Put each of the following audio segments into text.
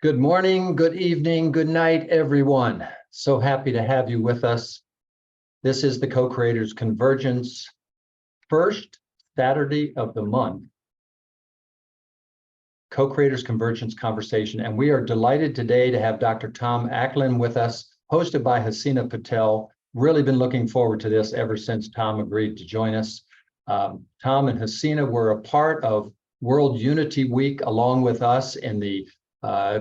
Good morning, good evening, good night, everyone. So happy to have you with us. This is the Co-Creators Convergence, first Saturday of the month, Co-Creators Convergence conversation. And we are delighted today to have Dr. Tom Acklin with us, hosted by Haseena Patel. Really been looking forward to this ever since Tom agreed to join us. Tom and Haseena were a part of World Unity Week along with us in the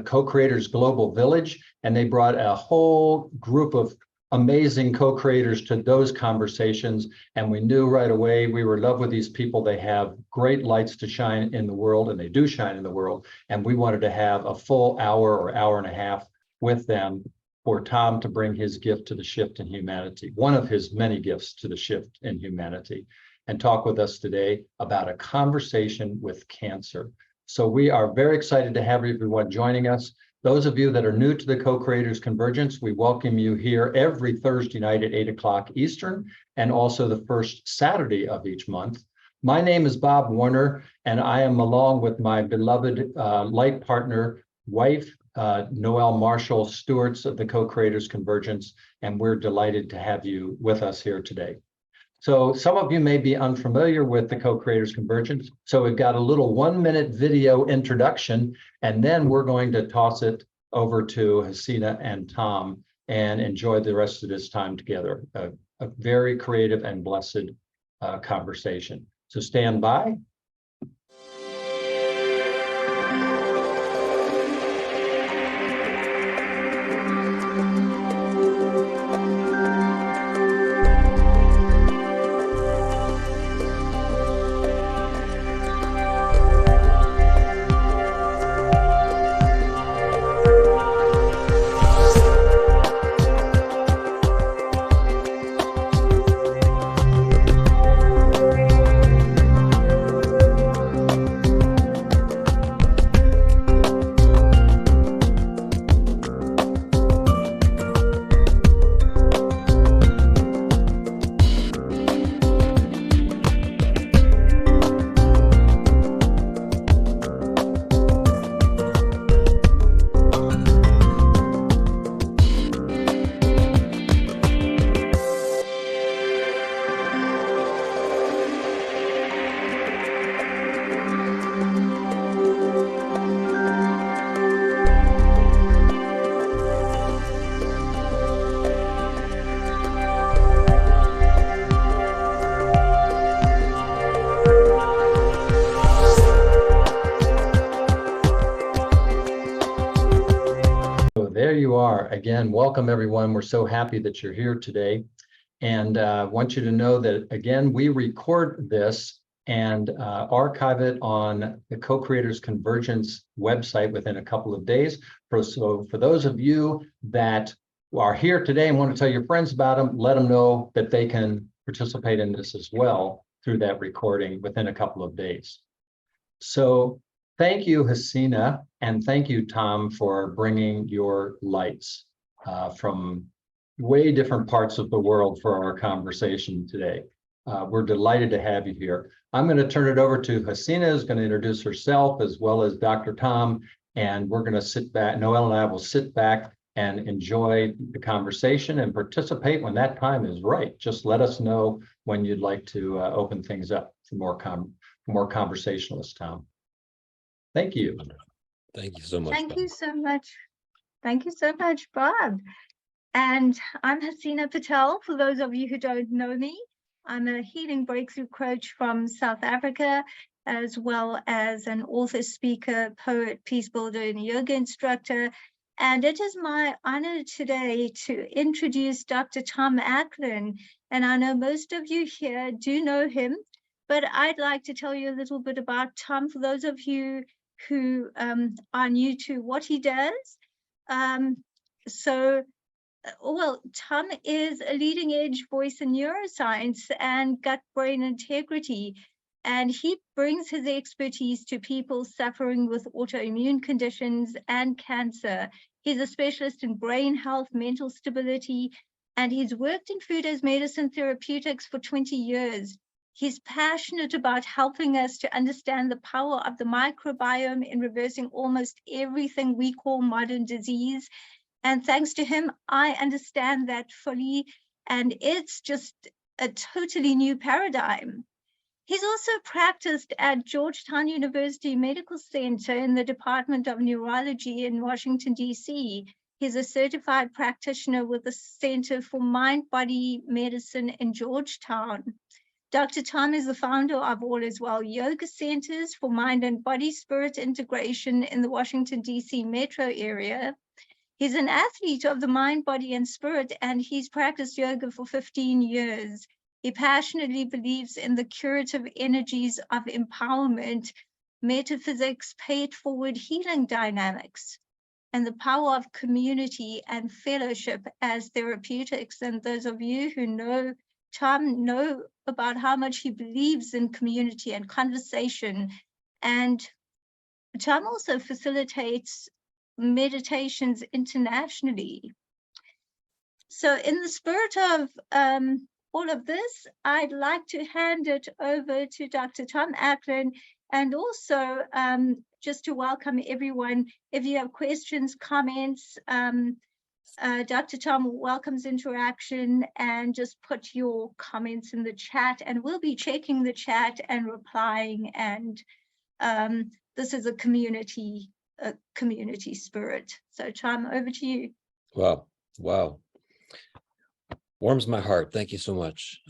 Co-Creators Global Village, and they brought a whole group of amazing co-creators to those conversations. And we knew right away we were in love with these people. They have great lights to shine in the world, and they do shine in the world. And we wanted to have a full hour or hour and a half with them for Tom to bring his gift to the shift in humanity, one of his many gifts to the shift in humanity, and talk with us today about a conversation with cancer. So we are very excited to have everyone joining us. Those of you that are new to the Co-Creators Convergence, we welcome you here every Thursday night at 8 o'clock Eastern, and also the first Saturday of each month. My name is Bob Warner, and I am along with my beloved light partner, wife, Noelle Marshall, stewards of the Co-Creators Convergence, and we're delighted to have you with us here today. So some of you may be unfamiliar with the Co-Creators Convergence. So we've got a little 1-minute video introduction, and then we're going to toss it over to Haseena and Tom and enjoy the rest of this time together. A very creative and blessed conversation. So stand by. There you are. Again, welcome everyone. We're so happy that you're here today. And want you to know that, again, we record this and archive it on the Co-Creators Convergence website within a couple of days. So for those of you that are here today and want to tell your friends about them, let them know that they can participate in this as well through that recording within a couple of days. So thank you, Haseena, and thank you, Tom, for bringing your lights from way different parts of the world for our conversation today. We're delighted to have you here. I'm going to turn it over to Haseena, who's going to introduce herself, as well as Dr. Tom, and we're going to sit back. Noelle and I will sit back and enjoy the conversation and participate when that time is right. Just let us know when you'd like to open things up for more conversationalists, Tom. Thank you. Thank you so much. Thank Bob. you so much. Thank you so much, Bob. And I'm Haseena Patel. For those of you who don't know me, I'm a healing breakthrough coach from South Africa, as well as an author, speaker, poet, peace builder, and yoga instructor. And it is my honor today to introduce Dr. Tom Acklin. And I know most of you here do know him, but I'd like to tell you a little bit about Tom for those of you who are new to what he does. Well, Tom is a leading edge voice in neuroscience and gut-brain integrity, and he brings his expertise to people suffering with autoimmune conditions and cancer. He's a specialist in brain health, mental stability, and he's worked in food as medicine therapeutics for 20 years. He's passionate about helping us to understand the power of the microbiome in reversing almost everything we call modern disease. And thanks to him, I understand that fully. And it's just a totally new paradigm. He's also practiced at Georgetown University Medical Center in the Department of Neurology in Washington, D.C. He's a certified practitioner with the Center for Mind-Body Medicine in Georgetown. Dr. Tom is the founder of All Is Well Yoga Centers for mind and body spirit integration in the Washington, D.C. metro area. He's an athlete of the mind, body, and spirit, and he's practiced yoga for 15 years. He passionately believes in the curative energies of empowerment, metaphysics, pay-it-forward healing dynamics, and the power of community and fellowship as therapeutics. And those of you who know Tom know about how much he believes in community and conversation. And Tom also facilitates meditations internationally. So in the spirit of all of this, I'd like to hand it over to Dr. Tom Acklin, and also just to welcome everyone. If you have questions, comments, Dr. Tom welcomes interaction, and just put your comments in the chat, and we'll be checking the chat and replying. And this is a community spirit. So Tom, over to you. Wow. Warms my heart. Thank you so much.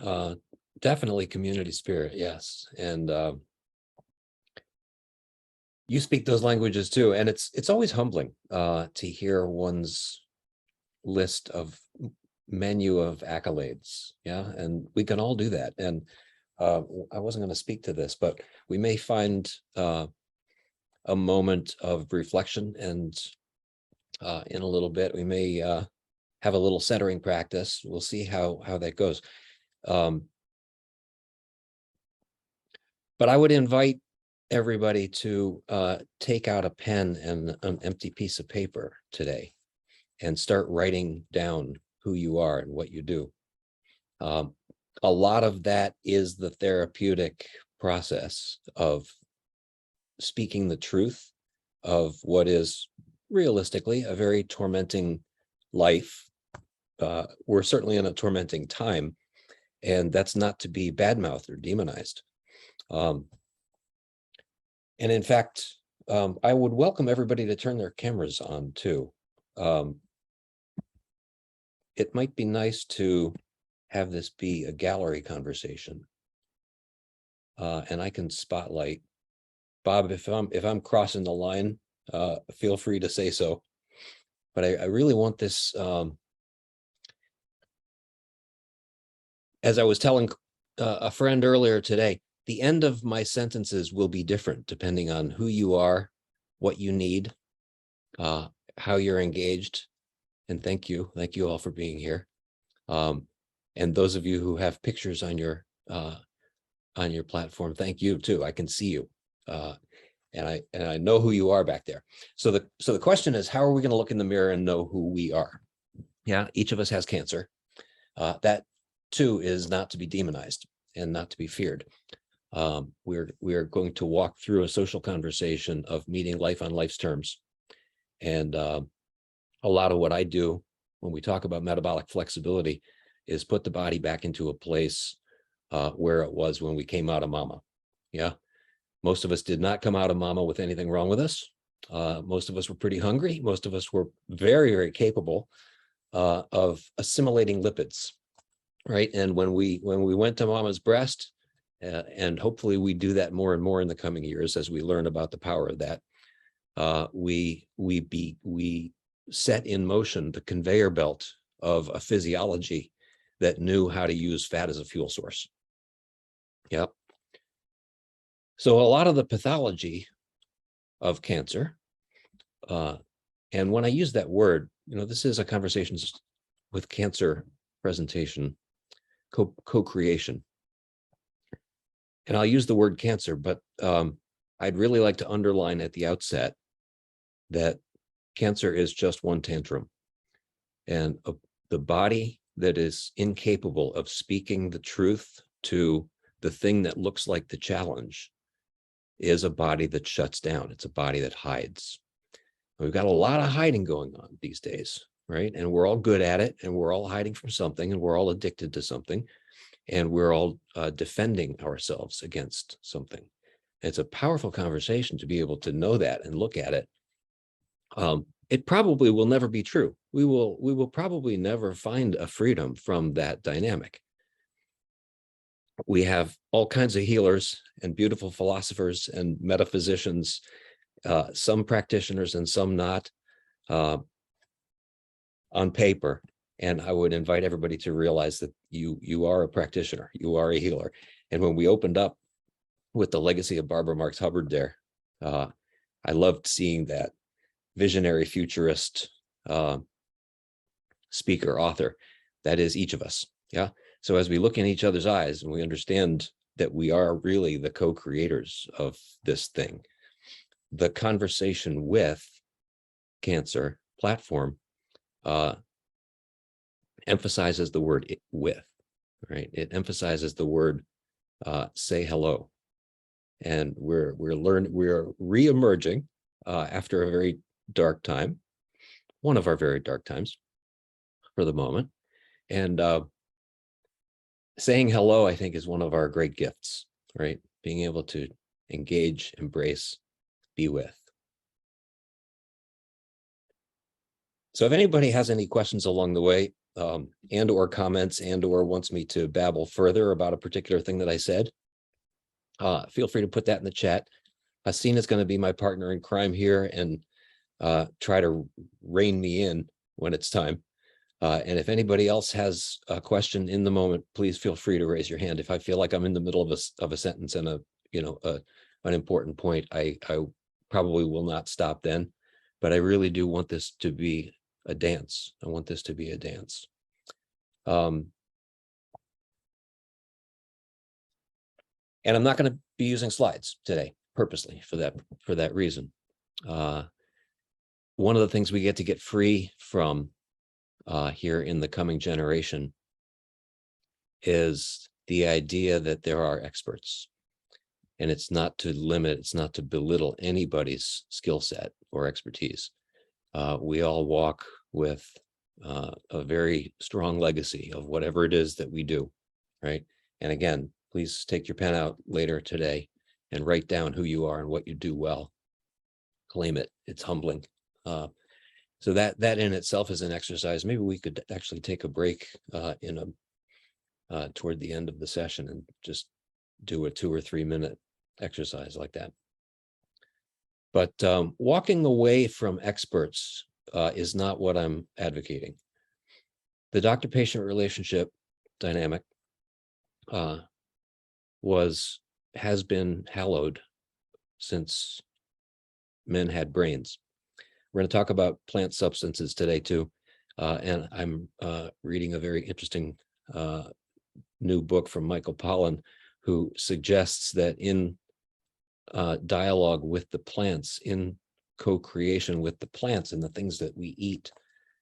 Definitely community spirit, yes. And you speak those languages too. And it's always humbling to hear one's list of menu of accolades. Yeah. And we can all do that. And I wasn't going to speak to this, but we may find a moment of reflection, and in a little bit we may have a little centering practice. We'll see how that goes. But I would invite everybody to take out a pen and an empty piece of paper today and start writing down who you are and what you do. A lot of that is the therapeutic process of speaking the truth of what is realistically a very tormenting life. We're certainly in a tormenting time, and that's not to be badmouthed or demonized. And in fact, I would welcome everybody to turn their cameras on too. It might be nice to have this be a gallery conversation, and I can spotlight. Bob, if I'm crossing the line, feel free to say so. But I really want this, as I was telling a friend earlier today, the end of my sentences will be different depending on who you are, what you need, how you're engaged. And thank you all for being here. And those of you who have pictures on your platform, thank you too. I can see you. And I know who you are back there. So the question is, how are we going to look in the mirror and know who we are? Yeah, each of us has cancer. That too is not to be demonized and not to be feared. We're going to walk through a social conversation of meeting life on life's terms. And a lot of what I do when we talk about metabolic flexibility is put the body back into a place where it was when we came out of mama. Yeah. Most of us did not come out of mama with anything wrong with us. Most of us were pretty hungry. Most of us were very, very capable of assimilating lipids, right? And when we went to mama's breast, and hopefully we do that more and more in the coming years as we learn about the power of that, we set in motion the conveyor belt of a physiology that knew how to use fat as a fuel source. Yep. So a lot of the pathology of cancer, and when I use that word, this is a Conversations with Cancer presentation, co-creation. And I'll use the word cancer, but I'd really like to underline at the outset that cancer is just one tantrum. And the body that is incapable of speaking the truth to the thing that looks like the challenge is a body that shuts down. It's a body that hides. We've got a lot of hiding going on these days, right? And we're all good at it, and we're all hiding from something, and we're all addicted to something, and we're all defending ourselves against something. It's a powerful conversation to be able to know that and look at it. It probably will never be true. We will probably never find a freedom from that dynamic. We have all kinds of healers and beautiful philosophers and metaphysicians, some practitioners and some not, on paper. And I would invite everybody to realize that you are a practitioner, you are a healer. And when we opened up with the legacy of Barbara Marx Hubbard there, I loved seeing that visionary futurist speaker, author. That is each of us. Yeah. So as we look in each other's eyes and we understand that we are really the co-creators of this thing, the conversation with cancer platform emphasizes the word with, right? It emphasizes the word say hello. And we're reemerging after a very dark time, one of our very dark times for the moment. And saying hello, I think, is one of our great gifts, right? Being able to engage, embrace, be with. So if anybody has any questions along the way, and or comments, and or wants me to babble further about a particular thing that I said, feel free to put that in the chat. Haseena is going to be my partner in crime here and try to rein me in when it's time. And if anybody else has a question in the moment, please feel free to raise your hand. If I feel like I'm in the middle of a sentence and an important point, I probably will not stop then. But I really do want this to be a dance. I want this to be a dance. And I'm not going to be using slides today purposely for that reason. One of the things we get free from here in the coming generation is the idea that there are experts, and it's not to limit, it's not to belittle anybody's skill set or expertise. We all walk with a very strong legacy of whatever it is that we do, right? And again, please take your pen out later today and write down who you are and what you do well. Claim it. It's humbling. So that in itself is an exercise. Maybe we could actually take a break toward the end of the session and just do a 2 or 3 minute exercise like that. But walking away from experts is not what I'm advocating. The doctor-patient relationship dynamic has been hallowed since men had brains. We're going to talk about plant substances today too, and I'm reading a very interesting new book from Michael Pollan, who suggests that in dialogue with the plants, in co-creation with the plants and the things that we eat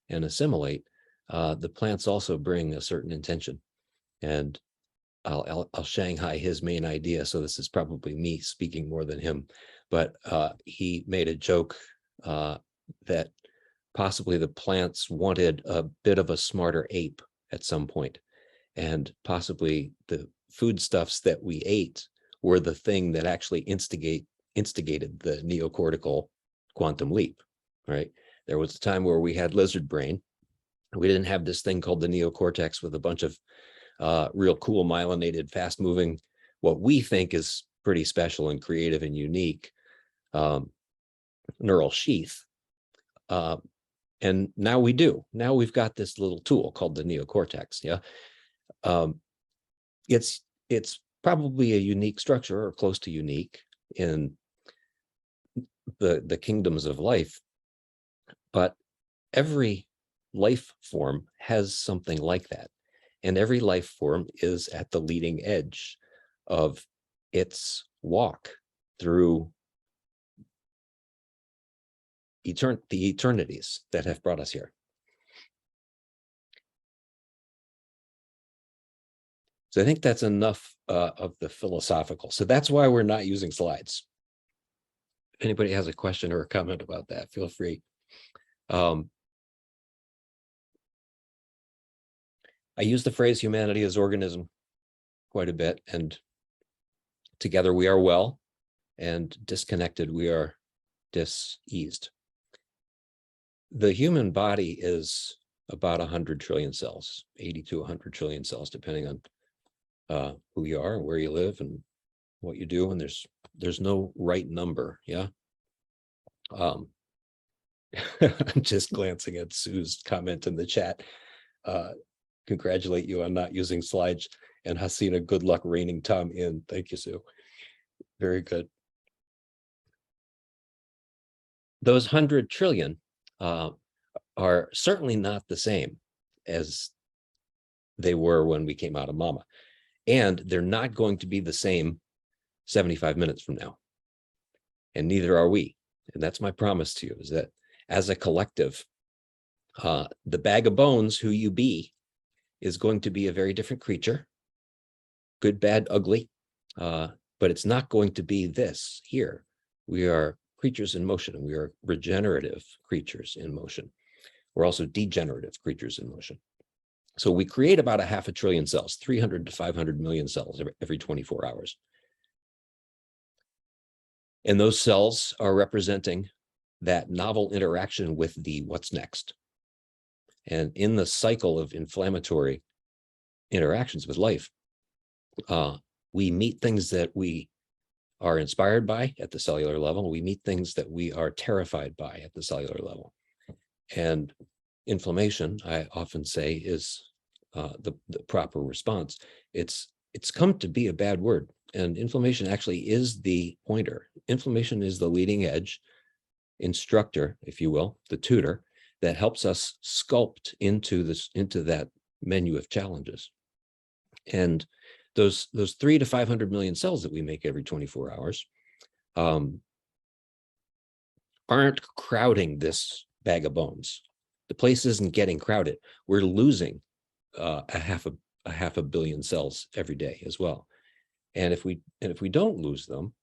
and assimilate, the plants also bring a certain intention. And I'll Shanghai his main idea, so this is probably me speaking more than him, but he made a joke that possibly the plants wanted a bit of a smarter ape at some point, and possibly the foodstuffs that we ate were the thing that actually instigated the neocortical quantum leap, right? There was a time where we had lizard brain. We didn't have this thing called the neocortex with a bunch of real cool myelinated, fast-moving, what we think is pretty special and creative and unique neural sheath. And now we do. Now we've got this little tool called the neocortex. Yeah, it's probably a unique structure, or close to unique, in the kingdoms of life. But every life form has something like that, and every life form is at the leading edge of its walk through the eternities that have brought us here. So I think that's enough of the philosophical. So that's why we're not using slides. If anybody has a question or a comment about that, feel free. I use the phrase humanity as organism quite a bit, and together we are well, and disconnected we are diseased. The human body is about 100 trillion cells, 80 to 100 trillion cells, depending on who you are and where you live and what you do. And there's no right number. Yeah. I'm just glancing at Sue's comment in the chat. Congratulate you on not using slides. And Haseena, good luck reining Tom in. Thank you, Sue. Very good. Those 100 trillion are certainly not the same as they were when we came out of mama. And they're not going to be the same 75 minutes from now. And neither are we. And that's my promise to you, is that as a collective, the bag of bones, who you be, is going to be a very different creature. Good, bad, ugly. But it's not going to be this here. We are creatures in motion, and we are regenerative creatures in motion. We're also degenerative creatures in motion. So we create about 500 billion cells, 300 to 500 million cells every 24 hours. And those cells are representing that novel interaction with the what's next. And in the cycle of inflammatory interactions with life, we meet things that we are inspired by at the cellular level. We meet things that we are terrified by at the cellular level. And inflammation, I often say, is the proper response. It's come to be a bad word. And inflammation actually is the pointer. Inflammation is the leading edge instructor, if you will, the tutor, that helps us sculpt into that menu of challenges. And those 300 to 500 million cells that we make every 24 hours aren't crowding this bag of bones. The place isn't getting crowded. We're losing a half a billion cells every day as well. And if we don't lose them,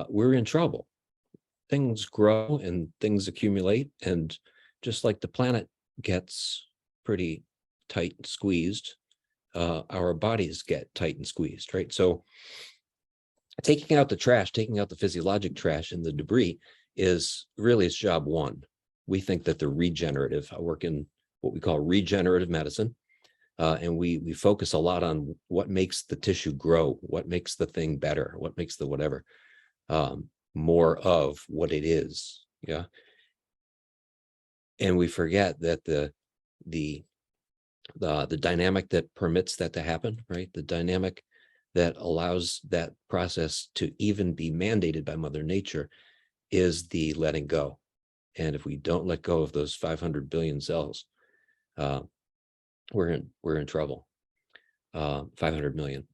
we're in trouble. Things grow and things accumulate, and just like the planet gets pretty tight and squeezed, our bodies get tight and squeezed, right? So taking out the trash, taking out the physiologic trash and the debris is really its job one. We think that the regenerative, I work in what we call regenerative medicine, and we focus a lot on what makes the tissue grow, what makes the thing better, what makes the whatever more of what it is, yeah. And we forget that the dynamic that permits that to happen, right? The dynamic that allows that process to even be mandated by Mother Nature is the letting go. And if we don't let go of those 500 billion cells, we're in trouble. 500 million.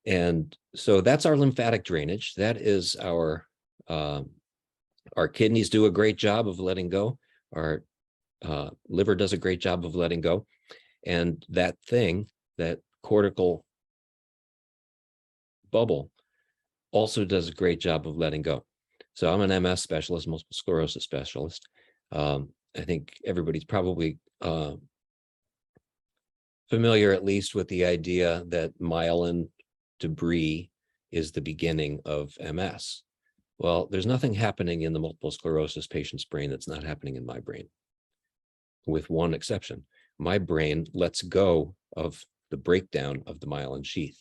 And so that's our lymphatic drainage. That is our kidneys do a great job of letting go. Our liver does a great job of letting go. And that thing, that cortical bubble, also does a great job of letting go. So I'm an MS specialist, multiple sclerosis specialist. I think everybody's probably familiar at least with the idea that myelin debris is the beginning of MS. Well, there's nothing happening in the multiple sclerosis patient's brain that's not happening in my brain, with one exception. My brain lets go of the breakdown of the myelin sheath.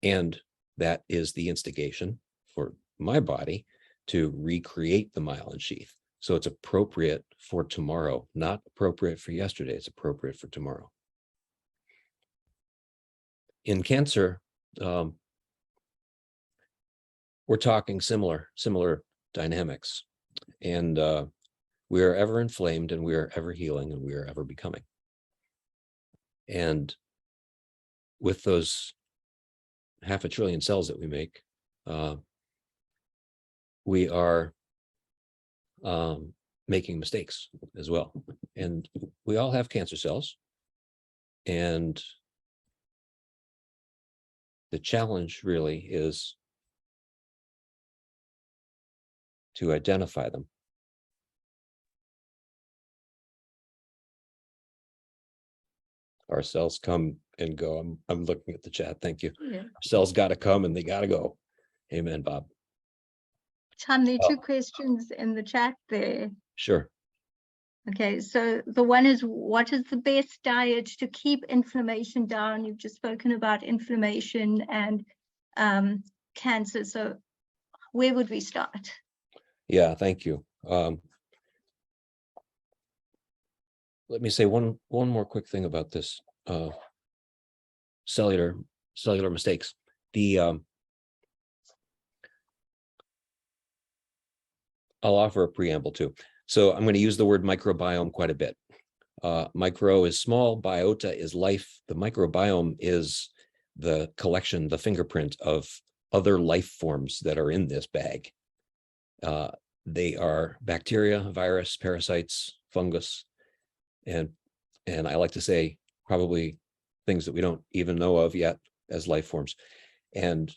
And that is the instigation for my body to recreate the myelin sheath. So it's appropriate for tomorrow, not appropriate for yesterday. It's appropriate for tomorrow. In cancer, we're talking similar dynamics. And we are ever inflamed, and we are ever healing, and we are ever becoming. And with those 500 billion cells that we make, we are making mistakes as well. And we all have cancer cells. And The challenge really is to identify them. Our cells come and go. I'm looking at the chat. Thank you. Yeah. Our cells got to come and they got to go. Amen, Bob. Tom, there are Oh. 2 questions in the chat there. Sure. Okay, so the one is, what is the best diet to keep inflammation down? You've just spoken about inflammation and cancer. So where would we start? Yeah, thank you. Let me say one more quick thing about this cellular mistakes. I'll offer a preamble too. So I'm going to use the word microbiome quite a bit. Micro is small, biota is life. The microbiome is the collection, the fingerprint of other life forms that are in this bag. They are bacteria, virus, parasites, fungus, and I like to say probably things that we don't even know of yet as life forms. And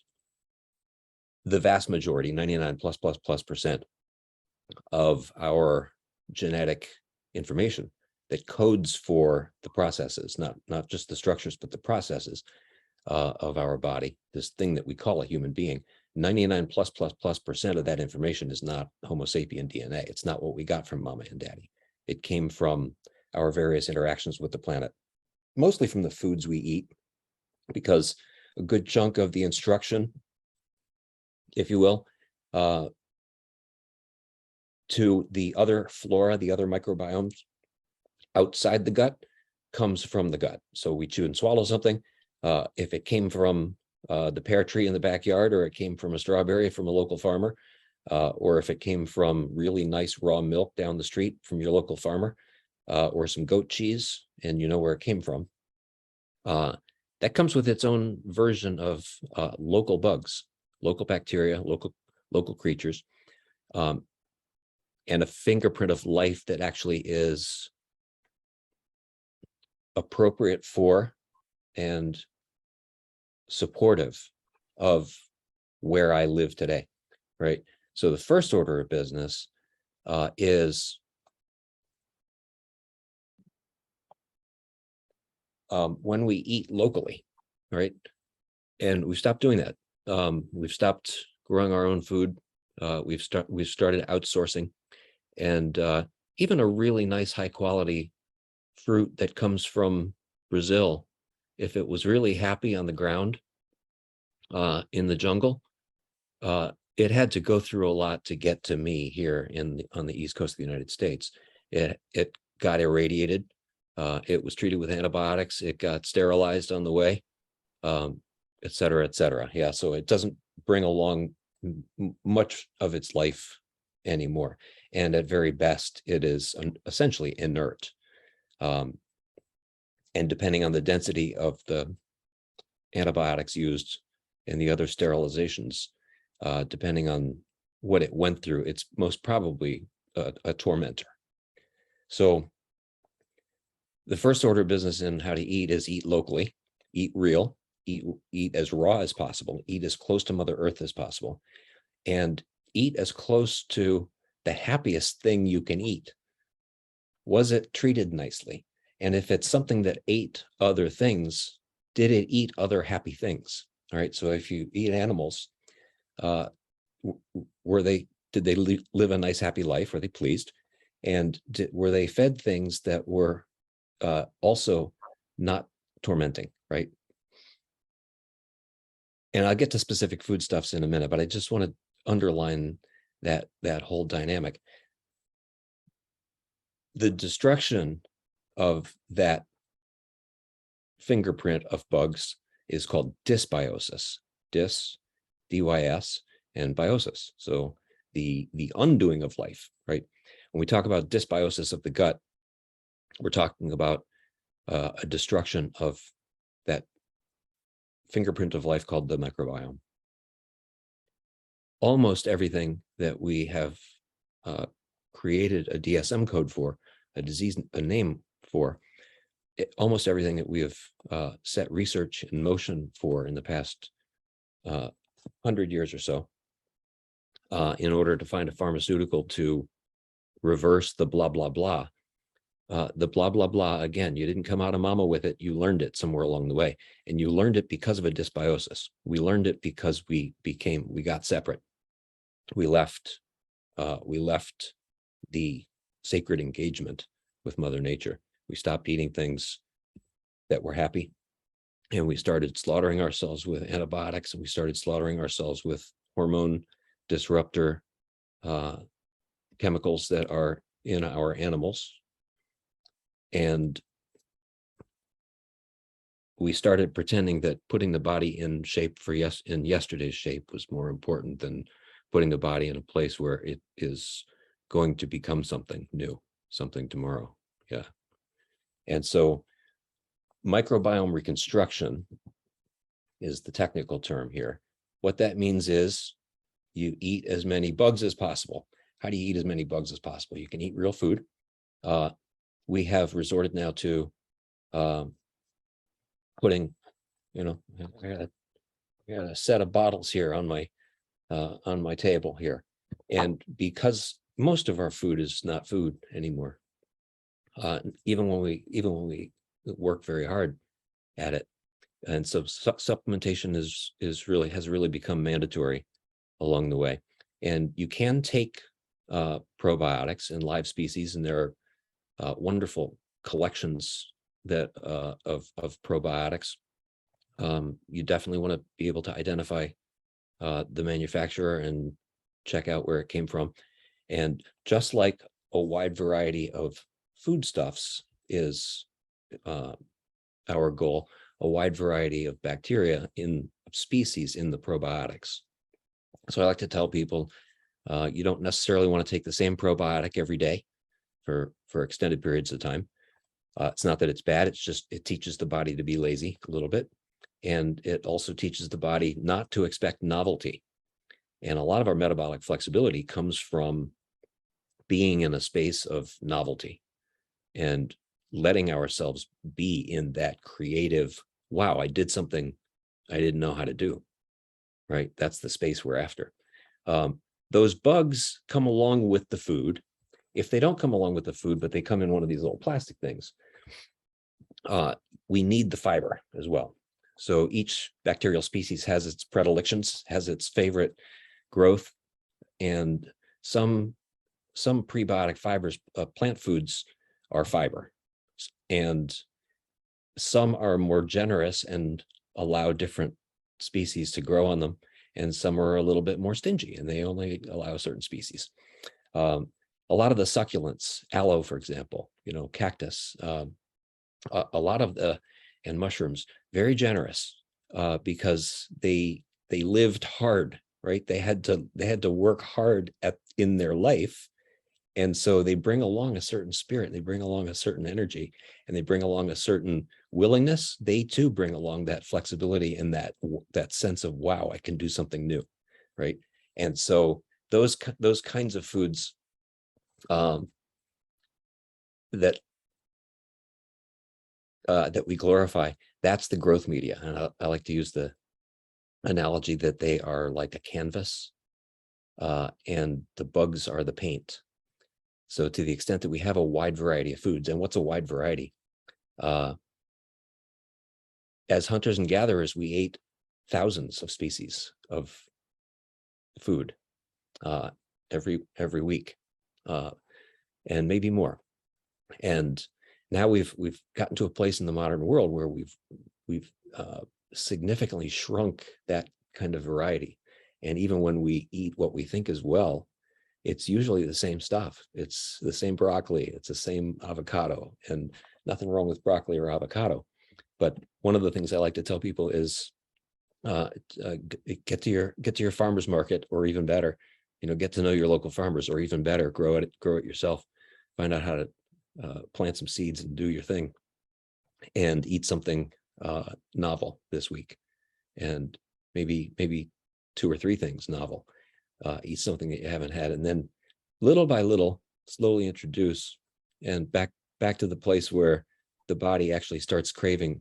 the vast majority, 99+++% of our genetic information that codes for the processes, not just the structures, but the processes of our body, this thing that we call a human being, 99+++% of that information is not Homo sapien DNA. It's not what we got from mama and daddy. It came from our various interactions with the planet, mostly from the foods we eat, because a good chunk of the instruction, if you will, to the other flora, the other microbiomes outside the gut comes from the gut. So we chew and swallow something. If it came from the pear tree in the backyard, or it came from a strawberry from a local farmer, or if it came from really nice raw milk down the street from your local farmer, or some goat cheese, and you know where it came from, that comes with its own version of local bugs, local bacteria, local creatures, and a fingerprint of life that actually is appropriate for and supportive of where I live today, right? So the first order of business is when we eat locally, right? And we've stopped doing that. We've stopped growing our own food. We've started outsourcing, and even a really nice high quality fruit that comes from Brazil, if it was really happy on the ground in the jungle, it had to go through a lot to get to me here on the East Coast of the United States. It got irradiated. It was treated with antibiotics. It got sterilized on the way, et cetera, et cetera. Yeah, so it doesn't bring along much of its life anymore. And at very best, it is essentially inert. And depending on the density of the antibiotics used and the other sterilizations, depending on what it went through, it's most probably a tormentor. So the first order of business in how to eat is eat locally, eat real, eat as raw as possible, eat as close to Mother Earth as possible, and eat as close to the happiest thing you can eat. Was it treated nicely? And if it's something that ate other things, did it eat other happy things? All right. So if you eat animals, did they live a nice, happy life? Were they pleased? And were they fed things that were also not tormenting, right? And I'll get to specific foodstuffs in a minute, but I just want to underline that whole dynamic. The destruction of that fingerprint of bugs is called dysbiosis. DYS, and biosis. So the undoing of life, right? When we talk about dysbiosis of the gut, we're talking about a destruction of that fingerprint of life called the microbiome. Almost everything that we have created a DSM code for, a name for, almost everything that we have set research in motion for in the past 100 years or so, in order to find a pharmaceutical to reverse the blah, blah, blah. The blah, blah, blah, again, you didn't come out of mama with it. You learned it somewhere along the way. And you learned it because of a dysbiosis. We learned it because we got separate. We left the sacred engagement with Mother Nature. We stopped eating things that were happy. And we started slaughtering ourselves with antibiotics, and we started slaughtering ourselves with hormone disruptor chemicals that are in our animals. And we started pretending that putting the body in shape in yesterday's shape was more important than putting the body in a place where it is going to become something new, something tomorrow. Yeah. And so microbiome reconstruction is the technical term here. What that means is you eat as many bugs as possible. How do you eat as many bugs as possible? You can eat real food. We have resorted now to putting, I got a set of bottles here on my table here. And because most of our food is not food anymore, even when we work very hard at it. And so supplementation has really become mandatory along the way. And you can take probiotics in live species, and there are wonderful collections that of probiotics. You definitely want to be able to identify the manufacturer and check out where it came from. And just like a wide variety of foodstuffs is our goal, a wide variety of bacteria in species in the probiotics. So I like to tell people, you don't necessarily want to take the same probiotic every day for extended periods of time. It's not that it's bad, it's just it teaches the body to be lazy a little bit. And it also teaches the body not to expect novelty. And a lot of our metabolic flexibility comes from being in a space of novelty and letting ourselves be in that creative, wow, I did something I didn't know how to do, right? That's the space we're after. Those bugs come along with the food. If they don't come along with the food, but they come in one of these little plastic things, we need the fiber as well. So each bacterial species has its predilections, has its favorite growth, and some prebiotic fibers, plant foods are fiber, and some are more generous and allow different species to grow on them, and some are a little bit more stingy and they only allow certain species. A lot of the succulents, aloe, for example, cactus, a lot of and mushrooms, very generous because they lived hard, right? They had to work hard in their life. And so they bring along a certain spirit, they bring along a certain energy, and they bring along a certain willingness. They too bring along that flexibility and that sense of, wow, I can do something new, right? And so those kinds of foods that we glorify, that's the growth media. And I like to use the analogy that they are like a canvas, and the bugs are the paint. So to the extent that we have a wide variety of foods, and what's a wide variety? As hunters and gatherers, we ate thousands of species of food every week, and maybe more. And now we've gotten to a place in the modern world where we've significantly shrunk that kind of variety. And even when we eat what we think is well, it's usually the same stuff. It's the same broccoli, it's the same avocado, and nothing wrong with broccoli or avocado. But one of the things I like to tell people is get to your farmer's market, or even better, get to know your local farmers, or even better, grow it yourself. Find out how to plant some seeds and do your thing, and eat something novel this week, and maybe 2 or 3 things novel. Eat something that you haven't had, and then little by little, slowly introduce, and back to the place where the body actually starts craving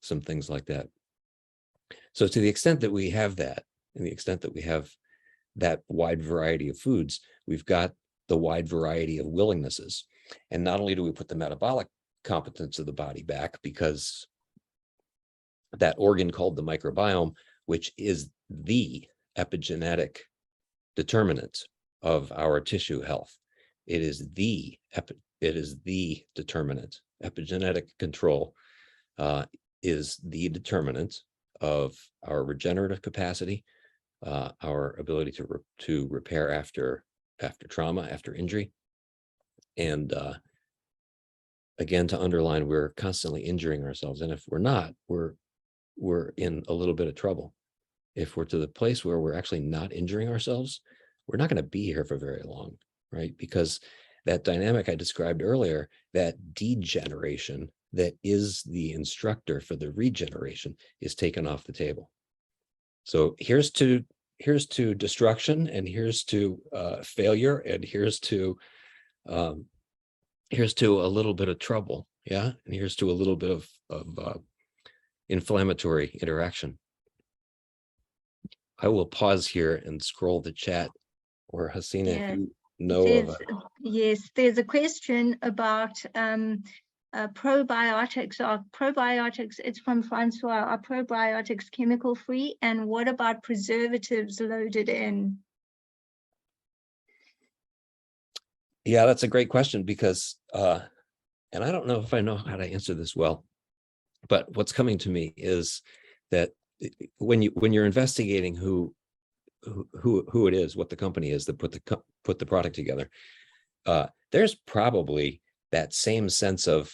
some things like that. So to the extent that we have that, and the extent that we have that wide variety of foods, we've got the wide variety of willingnesses. And not only do we put the metabolic competence of the body back, because that organ called the microbiome, which is the epigenetic determinant of our tissue health. It is the determinant. Epigenetic control is the determinant of our regenerative capacity, our ability to repair after trauma, after injury. And again, to underline, we're constantly injuring ourselves. And if we're not, we're in a little bit of trouble. If we're to the place where we're actually not injuring ourselves, we're not going to be here for very long, right? Because that dynamic I described earlier, that degeneration that is the instructor for the regeneration, is taken off the table. So here's to destruction, and here's to failure, and here's to a little bit of trouble, yeah, and here's to a little bit of inflammatory interaction. I will pause here and scroll the chat, or Haseena, Yeah. if you know of Yes, there's a question about probiotics. Are probiotics, it's from Francois, are probiotics chemical free? And what about preservatives loaded in? Yeah, that's a great question, because and I don't know if I know how to answer this well, but what's coming to me is that when you're investigating who it is, what the company is that put the product together, there's probably that same sense of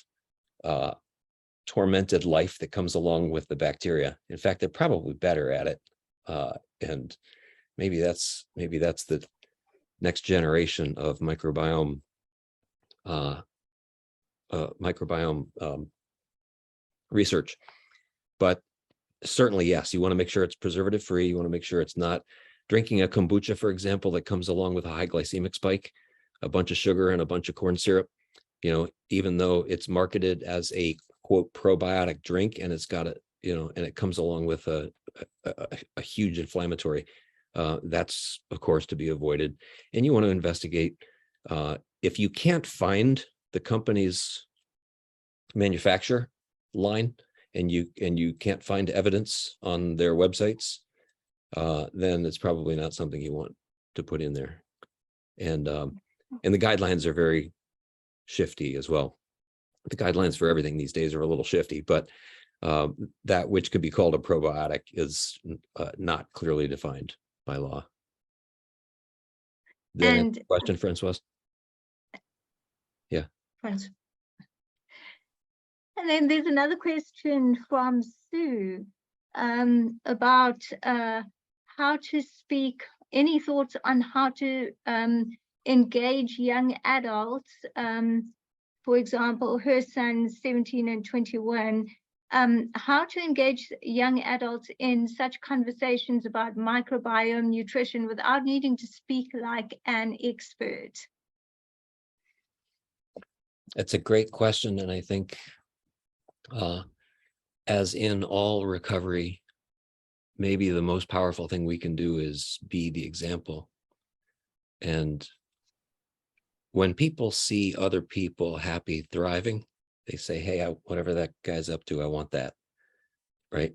tormented life that comes along with the bacteria. In fact, they're probably better at it, and maybe that's the next generation of microbiome research. But certainly, yes, you want to make sure it's preservative free. You want to make sure it's not drinking a kombucha, for example, that comes along with a high glycemic spike, a bunch of sugar and a bunch of corn syrup. You know, even though it's marketed as a quote probiotic drink, and it's got a, you know, and it comes along with a huge inflammatory, that's of course to be avoided. And you want to investigate if you can't find the company's manufacturer line, and you can't find evidence on their websites, then it's probably not something you want to put in there. And the guidelines are very shifty as well. The guidelines for everything these days are a little shifty, but that which could be called a probiotic is not clearly defined by law. Did that answer the question, Francois? Yeah. And then there's another question from Sue about how to speak. Any thoughts on how to engage young adults? For example, her son's 17 and 21. How to engage young adults in such conversations about microbiome nutrition without needing to speak like an expert? That's a great question, and I think as in all recovery, maybe the most powerful thing we can do is be the example. And when people see other people happy, thriving, they say, hey, whatever that guy's up to, I want that, right?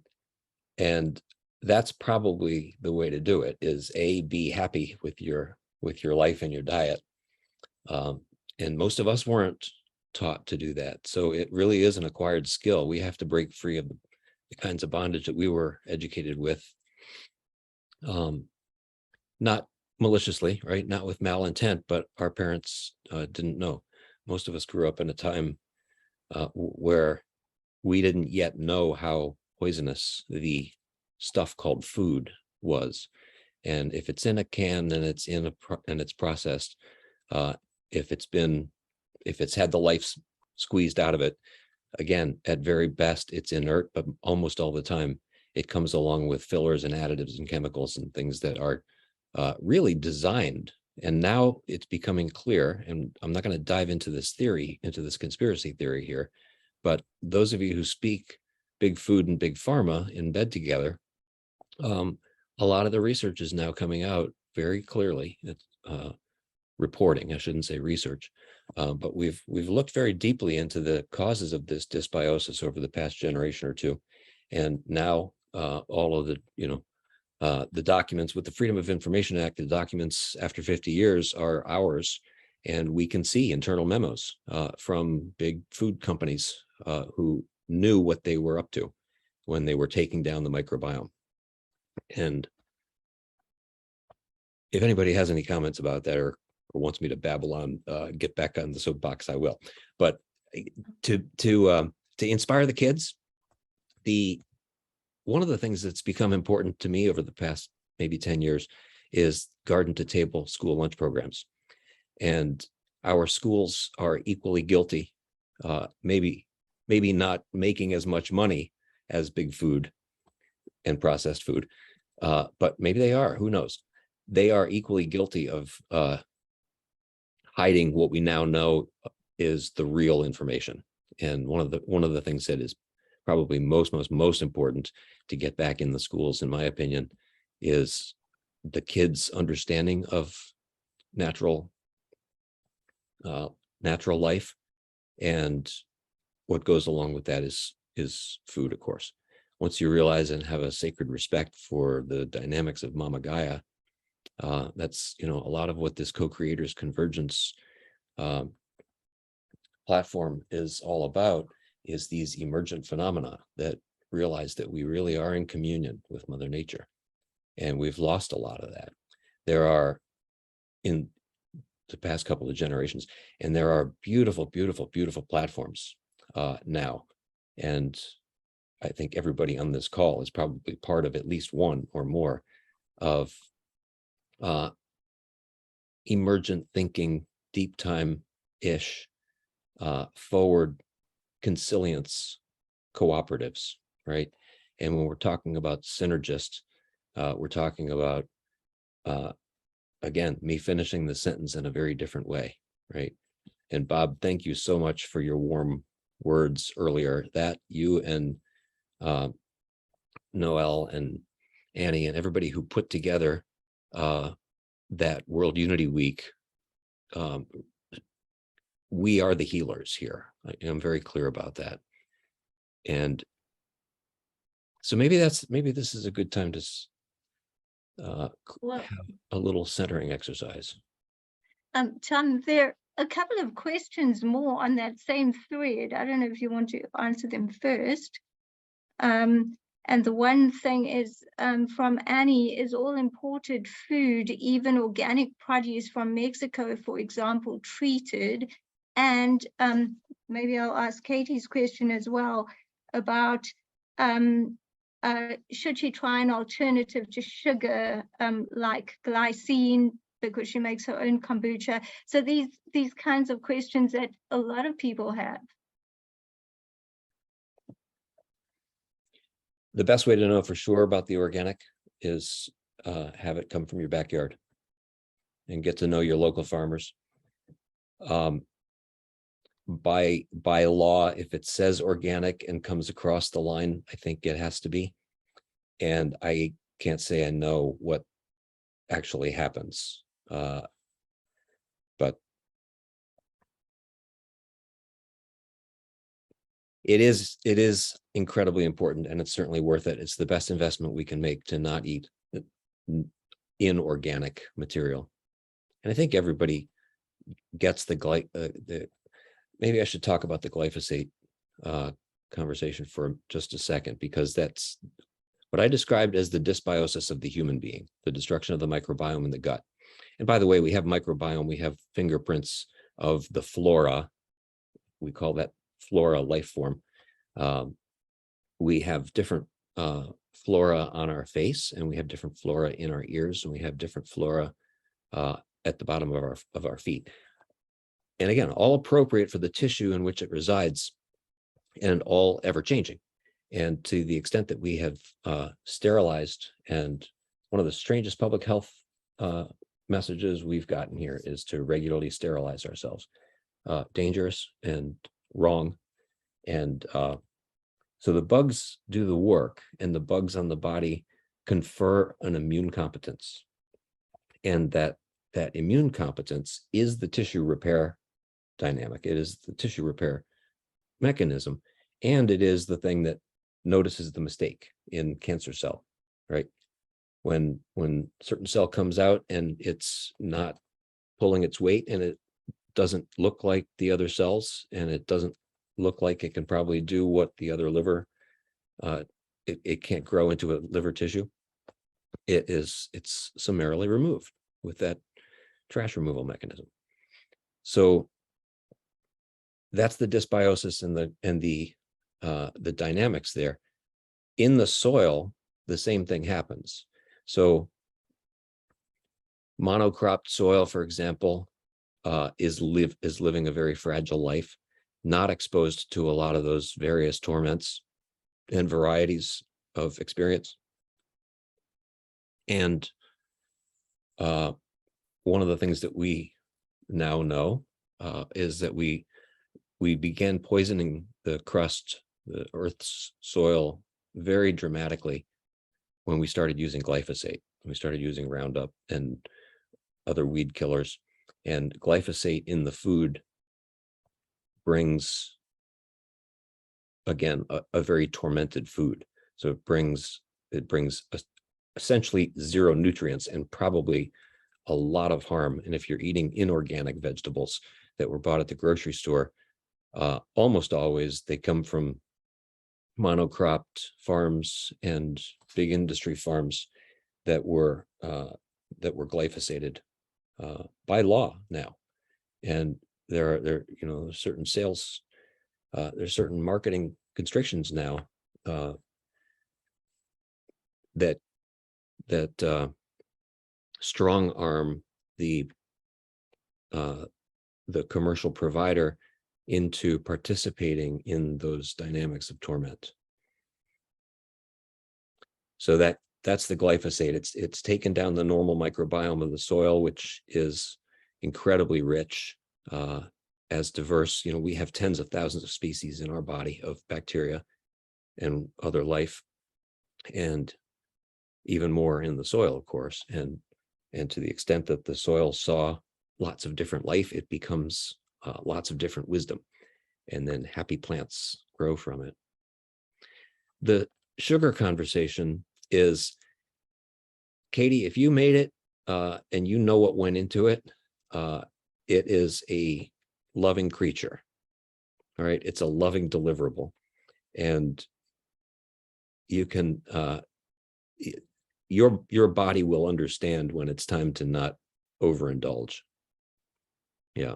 And that's probably the way to do it, is be happy with your life and your diet. And most of us weren't taught to do that. So it really is an acquired skill. We have to break free of the kinds of bondage that we were educated with, not maliciously, right? Not with malintent, but our parents didn't know. Most of us grew up in a time where we didn't yet know how poisonous the stuff called food was. And if it's in a can, then it's and it's processed. If it's had the life squeezed out of it, again, at very best, it's inert, but almost all the time it comes along with fillers and additives and chemicals and things that are really designed. And now it's becoming clear, and I'm not going to dive into this conspiracy theory here, but those of you who speak big food and big pharma in bed together, A lot of the research is now coming out very clearly. It's reporting, I shouldn't say research, but we've looked very deeply into the causes of this dysbiosis over the past generation or two, and now all of the the documents with the Freedom of Information Act, the documents after 50 years are ours, and we can see internal memos from big food companies who knew what they were up to when they were taking down the microbiome. And if anybody has any comments about that or wants me to babble on, get back on the soapbox, I will. But to inspire the kids, one of the things that's become important to me over the past maybe 10 years is garden to table school lunch programs. And our schools are equally guilty, maybe not making as much money as big food and processed food, but maybe they are, who knows? They are equally guilty of hiding what we now know is the real information. And one of the things that is probably most important to get back in the schools, in my opinion, is the kids' understanding of natural life, and what goes along with that is food, of course. Once you realize and have a sacred respect for the dynamics of Mama Gaia, that's a lot of what this co-creators convergence platform is all about, is these emergent phenomena that realize that we really are in communion with Mother Nature, and we've lost a lot of that. There are, in the past couple of generations, and there are beautiful platforms now, and I think everybody on this call is probably part of at least one or more of emergent thinking, deep time-ish, forward consilience cooperatives, right? And when we're talking about synergist, we're talking about, again, me finishing the sentence in a very different way, right? And Bob, thank you so much for your warm words earlier. That you and Noel and Annie and everybody who put together that World Unity Week, we are the healers here. I'm very clear about that. And so maybe this is a good time to have a little centering exercise. Tom, there are a couple of questions more on that same thread. I don't know if you want to answer them first. And the one thing is from Annie, is all imported food, even organic produce from Mexico, for example, treated? And maybe I'll ask Katie's question as well about should she try an alternative to sugar like glycine, because she makes her own kombucha? So these kinds of questions that a lot of people have. The best way to know for sure about the organic is have it come from your backyard and get to know your local farmers. By law, if it says organic and comes across the line, I think it has to be. And I can't say I know what actually happens, but it is incredibly important, and it's certainly worth it. It's the best investment we can make to not eat inorganic material. And I think everybody gets the maybe I should talk about the glyphosate conversation for just a second, because that's what I described as the dysbiosis of the human being, the destruction of the microbiome in the gut. And by the way, we have microbiome, we have fingerprints of the flora. We call that flora life form. We have different flora on our face, and we have different flora in our ears, and we have different flora at the bottom of our feet. And again, all appropriate for the tissue in which it resides, and all ever changing. And to the extent that we have sterilized, and one of the strangest public health messages we've gotten here is to regularly sterilize ourselves. Dangerous and wrong. And so the bugs do the work, and the bugs on the body confer an immune competence. And that immune competence is the tissue repair dynamic. It is the tissue repair mechanism. And it is the thing that notices the mistake in cancer cell, right? When certain cell comes out and it's not pulling its weight and it doesn't look like the other cells and it doesn't look like it can probably do what the other liver, it can't grow into a liver tissue. It's summarily removed with that trash removal mechanism. So that's the dysbiosis and the dynamics there. In the soil, the same thing happens. So monocropped soil, for example, is living a very fragile life, not exposed to a lot of those various torments and varieties of experience. And one of the things that we now know is that we began poisoning the crust, the Earth's soil, very dramatically when we started using glyphosate. We started using Roundup and other weed killers, and glyphosate in the food brings, again, a very tormented food. So it brings essentially zero nutrients and probably a lot of harm. And if you're eating inorganic vegetables that were bought at the grocery store, almost always they come from monocropped farms and big industry farms that were glyphosated by law now. And there are certain sales, there's certain marketing constrictions now that strong arm the commercial provider into participating in those dynamics of torment. So that's the glyphosate. It's taken down the normal microbiome of the soil, which is incredibly rich, as diverse. We have tens of thousands of species in our body of bacteria and other life, and even more in the soil, of course. And to the extent that the soil saw lots of different life, it becomes lots of different wisdom, and then happy plants grow from it. The sugar conversation is, Katie, if you made it and you know what went into it, it is a loving creature. All right, it's a loving deliverable, and you can your body will understand when it's time to not overindulge. Yeah.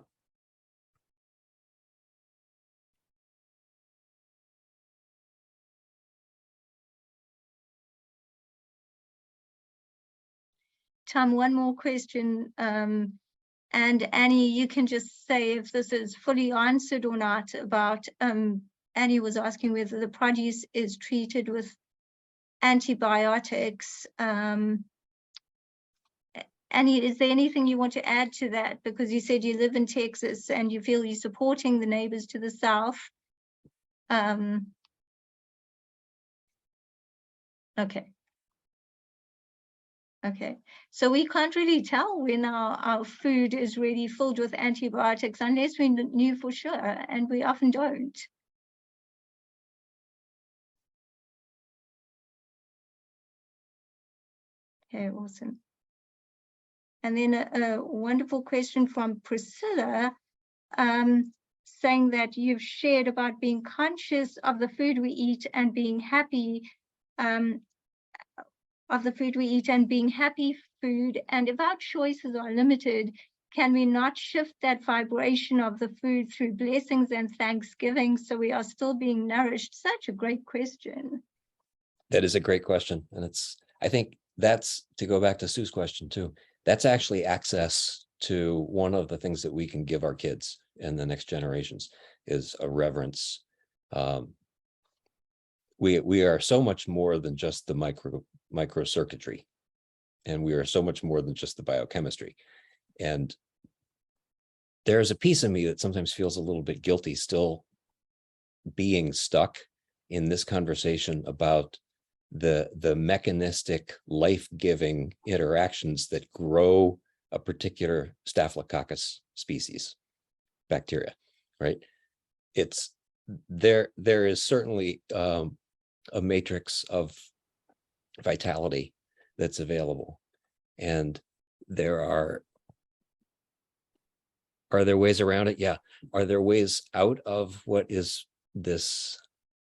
Tom, one more question. And Annie, you can just say if this is fully answered or not about, Annie was asking whether the produce is treated with antibiotics. Annie, is there anything you want to add to that? Because you said you live in Texas and you feel you're supporting the neighbors to the south. Okay. Okay, so we can't really tell when our food is really filled with antibiotics unless we knew for sure, and we often don't. Okay, awesome. And then a wonderful question from Priscilla, saying that you've shared about being conscious of the food we eat and being happy, being happy food, and if our choices are limited, can we not shift that vibration of the food through blessings and thanksgiving so we are still being nourished? Such a great question. That is a great question. And I think that's, to go back to Sue's question too, that's actually access to one of the things that we can give our kids and the next generations, is a reverence. We are so much more than just the microcircuitry, and we are so much more than just the biochemistry. And there's a piece of me that sometimes feels a little bit guilty still being stuck in this conversation about the mechanistic life-giving interactions that grow a particular Staphylococcus species bacteria, right? It's there is certainly a matrix of vitality that's available, and are there ways around it? Yeah. Are there ways out of what is this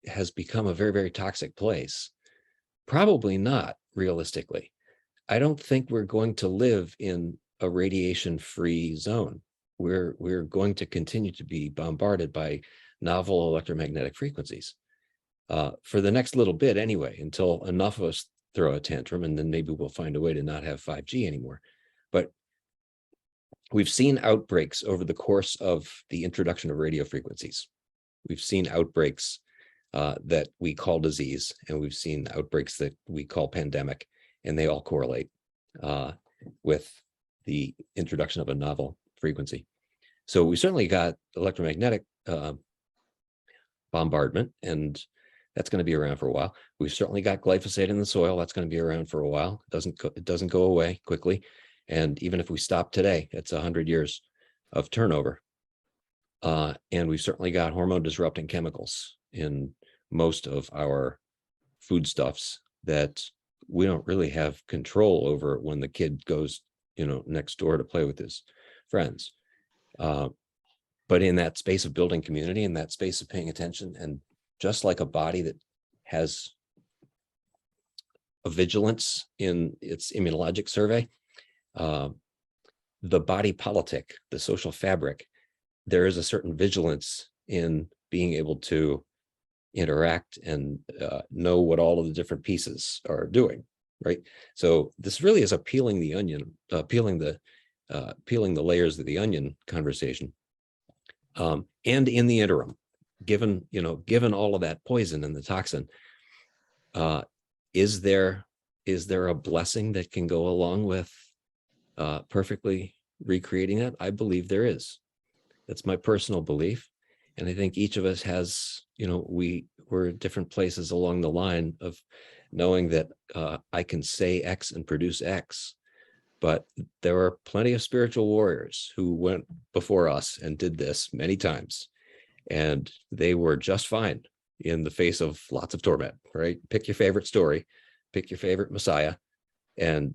has become a very, very toxic place? Probably not, realistically. I don't think we're going to live in a radiation-free zone. We're going to continue to be bombarded by novel electromagnetic frequencies for the next little bit anyway, until enough of us throw a tantrum, and then maybe we'll find a way to not have 5G anymore. But we've seen outbreaks over the course of the introduction of radio frequencies. We've seen outbreaks that we call disease, and we've seen outbreaks that we call pandemic, and they all correlate with the introduction of a novel frequency. So we certainly got electromagnetic bombardment, and that's going to be around for a while. We've certainly got glyphosate in the soil. That's going to be around for a while. It doesn't go away quickly. And even if we stop today, it's 100 years of turnover. And we've certainly got hormone disrupting chemicals in most of our foodstuffs that we don't really have control over when the kid goes, next door to play with his friends. But in that space of building community, in that space of paying attention, and just like a body that has a vigilance in its immunologic survey, the body politic, the social fabric, there is a certain vigilance in being able to interact and know what all of the different pieces are doing, right? So this really is a peeling the onion, peeling the layers of the onion conversation. And in the interim, given all of that poison and the toxin, is there a blessing that can go along with perfectly recreating it? I believe there is. That's my personal belief. And I think each of us has, we're at different places along the line of knowing that I can say X and produce X. But there are plenty of spiritual warriors who went before us and did this many times, and they were just fine in the face of lots of torment, right? Pick your favorite story, pick your favorite Messiah, and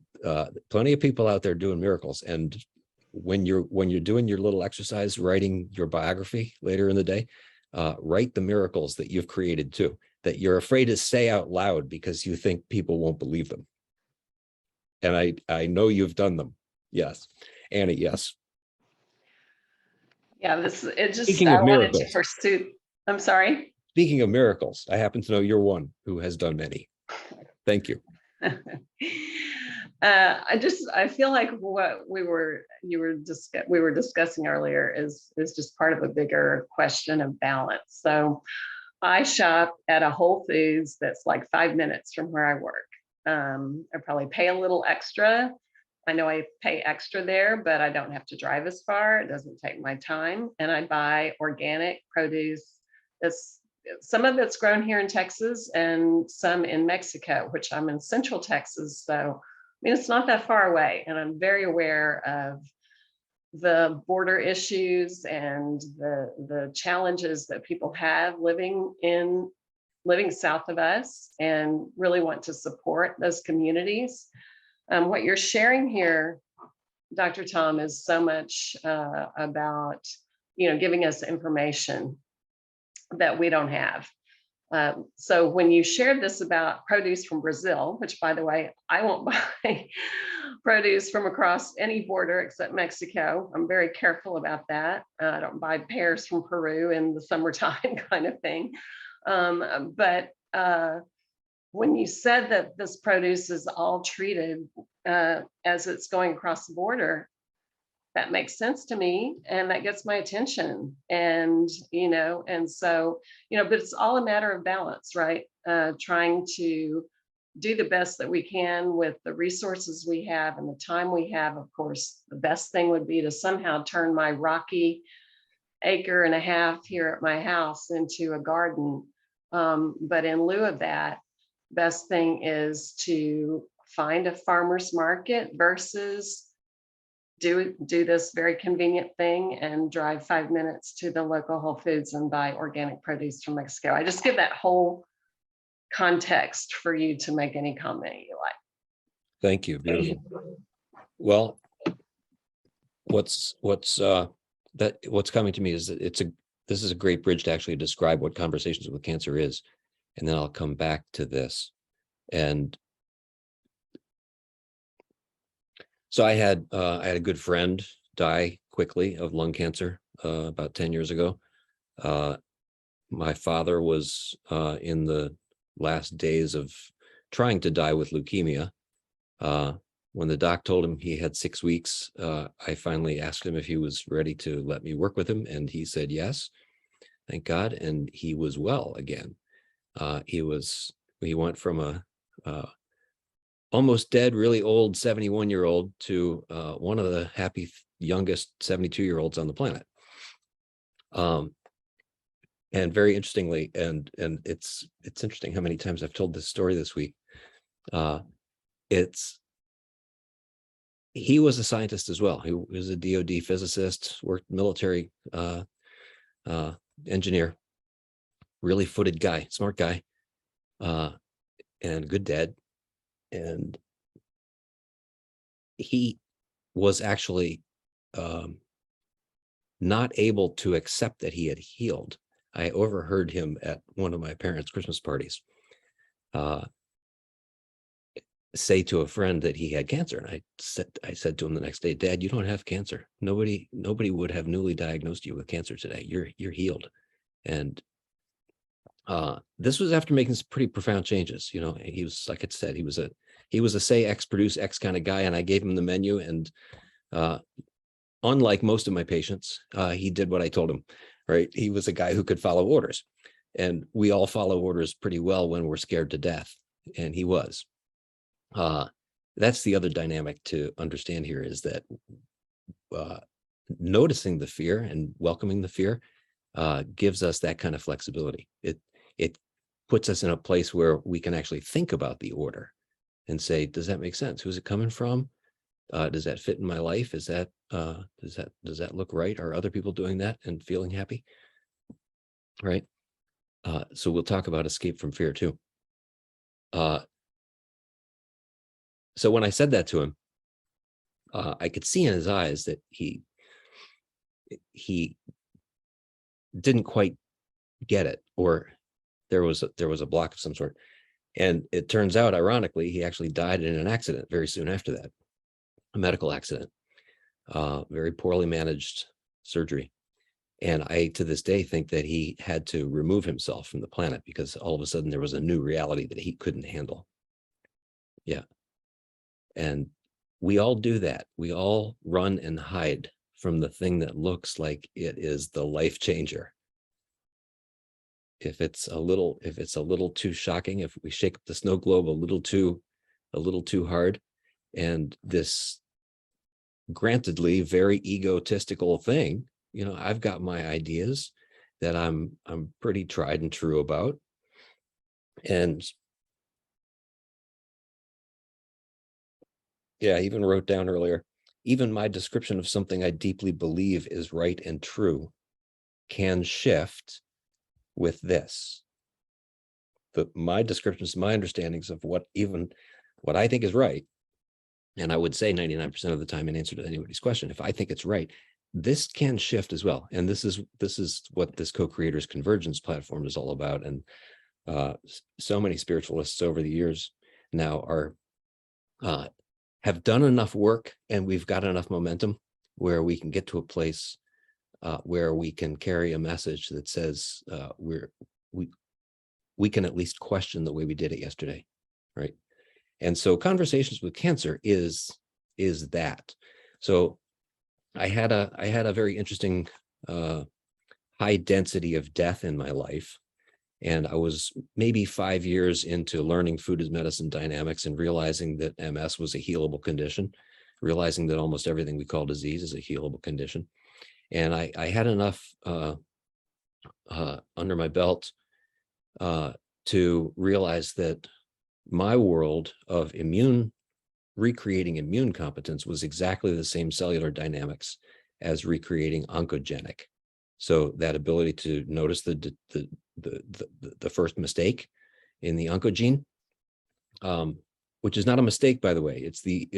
plenty of people out there doing miracles. And when you're doing your little exercise, writing your biography later in the day, write the miracles that you've created too, that you're afraid to say out loud because you think people won't believe them. And I know you've done them. Yes. Annie, yes. Yeah, I Speaking of wanted to miracles. pursue. I'm sorry. Speaking of miracles, I happen to know you're one who has done many. Thank you. I feel like what we were discussing earlier is just part of a bigger question of balance. So I shop at a Whole Foods that's like 5 minutes from where I work. I probably pay a little extra. I know I pay extra there, but I don't have to drive as far. It doesn't take my time. And I buy organic produce. Some of it's grown here in Texas and some in Mexico, which I'm in Central Texas. So, it's not that far away. And I'm very aware of the border issues and the challenges that people have living south of us, and really want to support those communities. What you're sharing here, Dr. Tom, is so much about, giving us information that we don't have. So when you shared this about produce from Brazil, which, by the way, I won't buy produce from across any border except Mexico. I'm very careful about that. I don't buy pears from Peru in the summertime kind of thing. But when you said that this produce is all treated as it's going across the border, that makes sense to me, and that gets my attention. And so but it's all a matter of balance, right? Trying to do the best that we can with the resources we have and the time we have. Of course, the best thing would be to somehow turn my rocky 1.5 acres here at my house into a garden. But in lieu of that, best thing is to find a farmer's market versus do this very convenient thing and drive 5 minutes to the local Whole Foods and buy organic produce from Mexico. I just give that whole context for you to make any comment you like. Thank you. Beautiful. Well, what's coming to me is that this is a great bridge to actually describe what Conversations with Cancer is, and then I'll come back to this. And so I had a good friend die quickly of lung cancer about 10 years ago. My father was in the last days of trying to die with leukemia. When the doc told him he had 6 weeks, I finally asked him if he was ready to let me work with him, and he said yes, thank God, and he was well again. He went from a almost dead, really old 71-year-old to one of the happy youngest 72-year-olds on the planet. And very interestingly, and it's interesting how many times I've told this story this week. He was a scientist as well. He was a DoD physicist, worked military engineer, really footed guy, smart guy, and good dad. And he was actually not able to accept that he had healed. I overheard him at one of my parents' Christmas parties say to a friend that he had cancer. And I said to him the next day, Dad, you don't have cancer. Nobody would have newly diagnosed you with cancer today. You're healed. And this was after making some pretty profound changes. You know, he was, like I said, he was a say X, produce X kind of guy. And I gave him the menu. And unlike most of my patients, he did what I told him, right? He was a guy who could follow orders. And we all follow orders pretty well when we're scared to death. And he was. That's the other dynamic to understand here, is that noticing the fear and welcoming the fear gives us that kind of flexibility. It puts us in a place where we can actually think about the order and say, does that make sense? Who's it coming from? Does that fit in my life? Does that look right? Are other people doing that and feeling happy? Right. So we'll talk about escape from fear too. So when I said that to him, I could see in his eyes that he didn't quite get it, or there was a block of some sort. And it turns out, ironically, he actually died in an accident very soon after that, a medical accident, very poorly managed surgery. And I, to this day, think that he had to remove himself from the planet because all of a sudden there was a new reality that he couldn't handle. Yeah. And we all do that. We all run and hide from the thing that looks like it is the life changer. If it's a little too shocking, if we shake up the snow globe a little too hard, and this grantedly very egotistical thing, you know, I've got my ideas that I'm pretty tried and true about. And yeah, I even wrote down earlier, even my description of something I deeply believe is right and true can shift with this. My descriptions, my understandings of what I think is right, and I would say 99% of the time in answer to anybody's question, if I think it's right, this can shift as well. And this is what this co-creators convergence platform is all about. And so many spiritualists over the years now have done enough work, and we've got enough momentum where we can get to a place where we can carry a message that says we can at least question the way we did it yesterday, right? And so Conversations with Cancer is that. So I had a very interesting high density of death in my life. And I was maybe 5 years into learning food as medicine dynamics and realizing that MS was a healable condition, realizing that almost everything we call disease is a healable condition. And I had enough under my belt to realize that my world of recreating immune competence was exactly the same cellular dynamics as recreating oncogenic. So that ability to notice the first mistake in the oncogene, which is not a mistake, by the way. It's see,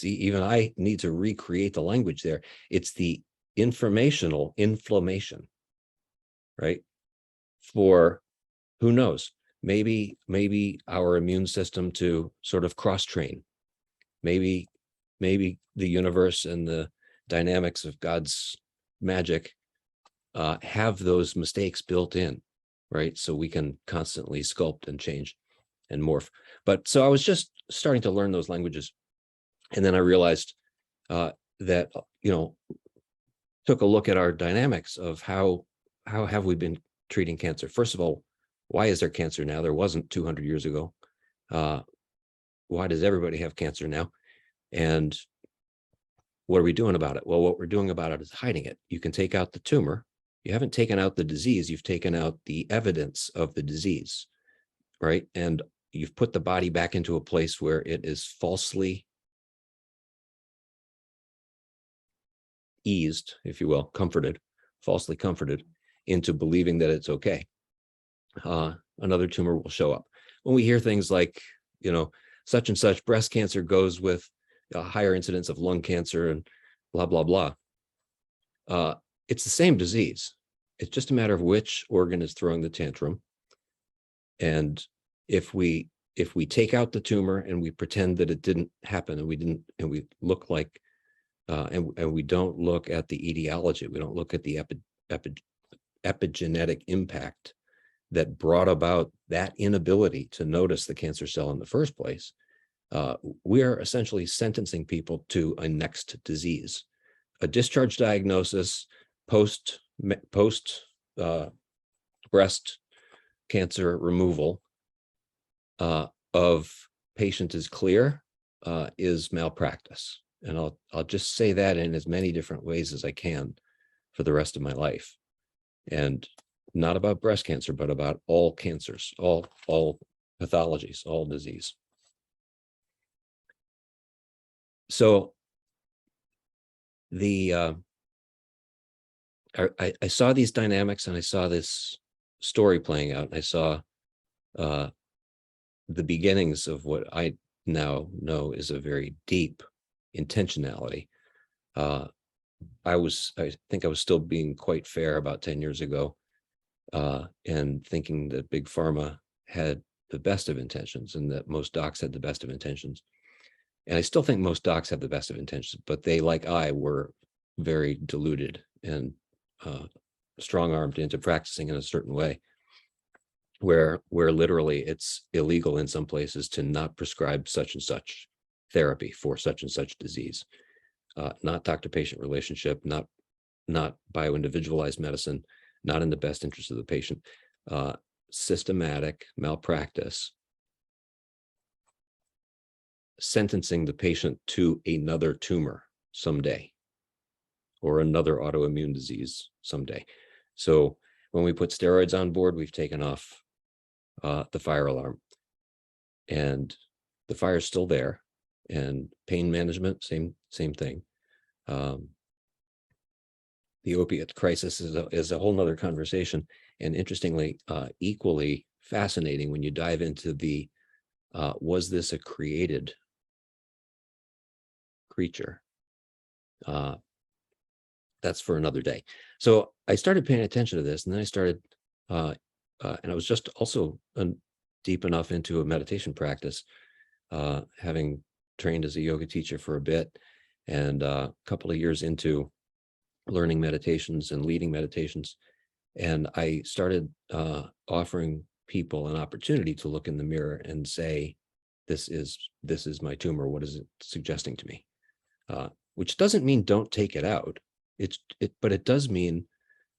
even I need to recreate the language there. It's the informational inflammation, right? For who knows, maybe our immune system to sort of cross-train. Maybe the universe and the dynamics of God's magic have those mistakes built in, right? So we can constantly sculpt and change and morph. But so I was just starting to learn those languages. And then I realized that, took a look at our dynamics of how have we been treating cancer. First of all, why is there cancer now? There wasn't 200 years ago. Why does everybody have cancer now? And what are we doing about it? Well, what we're doing about it is hiding it. You can take out the tumor. You haven't taken out the disease. You've taken out the evidence of the disease, right? And you've put the body back into a place where it is falsely eased, if you will, falsely comforted into believing that it's okay. Another tumor will show up. When we hear things like, such and such breast cancer goes with a higher incidence of lung cancer and blah, blah, blah. It's the same disease. It's just a matter of which organ is throwing the tantrum. And if we take out the tumor and we pretend that it didn't happen, and we look like, and we don't look at the etiology, we don't look at the epigenetic impact that brought about that inability to notice the cancer cell in the first place, we are essentially sentencing people to a next disease, a discharge diagnosis post breast cancer removal of patient is clear is malpractice. And I'll just say that in as many different ways as I can for the rest of my life. And not about breast cancer, but about all cancers, all pathologies, all disease. So I saw these dynamics, and I saw this story playing out, and I saw the beginnings of what I now know is a very deep intentionality. I think I was still being quite fair about 10 years ago, and thinking that big pharma had the best of intentions and that most docs had the best of intentions. And I still think most docs have the best of intentions, but they, like I, were very deluded and strong-armed into practicing in a certain way, where literally it's illegal in some places to not prescribe such and such therapy for such and such disease, not doctor-patient relationship, not bio-individualized medicine, not in the best interest of the patient, systematic malpractice, sentencing the patient to another tumor someday, or another autoimmune disease someday. So when we put steroids on board, we've taken off the fire alarm, and the fire's still there. And pain management, same thing. The opiate crisis is a whole nother conversation, and interestingly, equally fascinating when you dive into the was this a created creature? That's for another day. So I started paying attention to this, and then I started, and I was just also deep enough into a meditation practice, having trained as a yoga teacher for a bit, and a couple of years into learning meditations and leading meditations. And I started offering people an opportunity to look in the mirror and say, this is my tumor. What is it suggesting to me? Which doesn't mean don't take it out. But it does mean,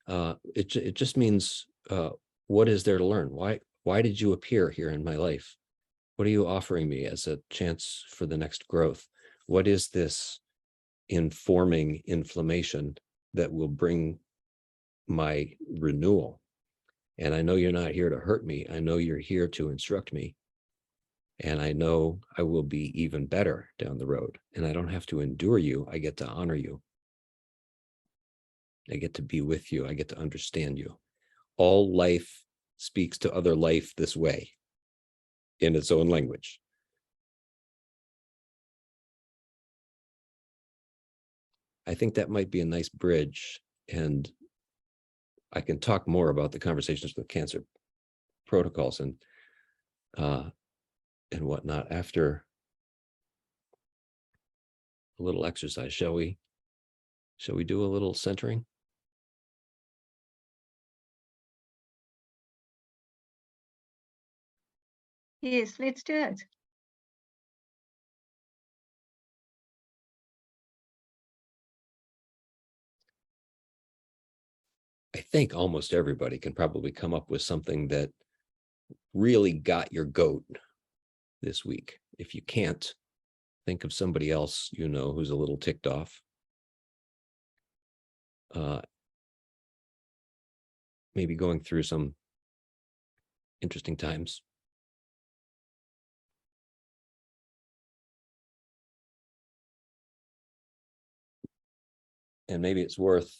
it just means, what is there to learn? Why did you appear here in my life? What are you offering me as a chance for the next growth? What is this informing inflammation that will bring my renewal? And I know you're not here to hurt me. I know you're here to instruct me. And I know I will be even better down the road. And I don't have to endure you. I get to honor you. I get to be with you. I get to understand you. All life speaks to other life this way in its own language. I think that might be a nice bridge, and I can talk more about the conversations with cancer protocols and whatnot after a little exercise. Shall we do a little centering? Yes, let's do it. I think almost everybody can probably come up with something that really got your goat this week. If you can't, think of somebody else you know who's a little ticked off. Maybe going through some interesting times. And maybe it's worth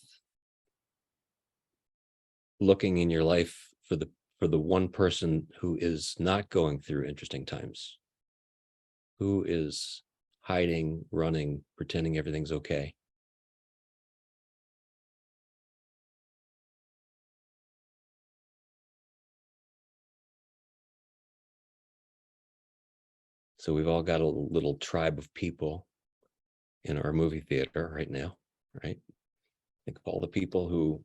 looking in your life for the one person who is not going through interesting times, who is hiding, running, pretending everything's okay. So we've all got a little tribe of people in our movie theater right now, right? Think of all the people who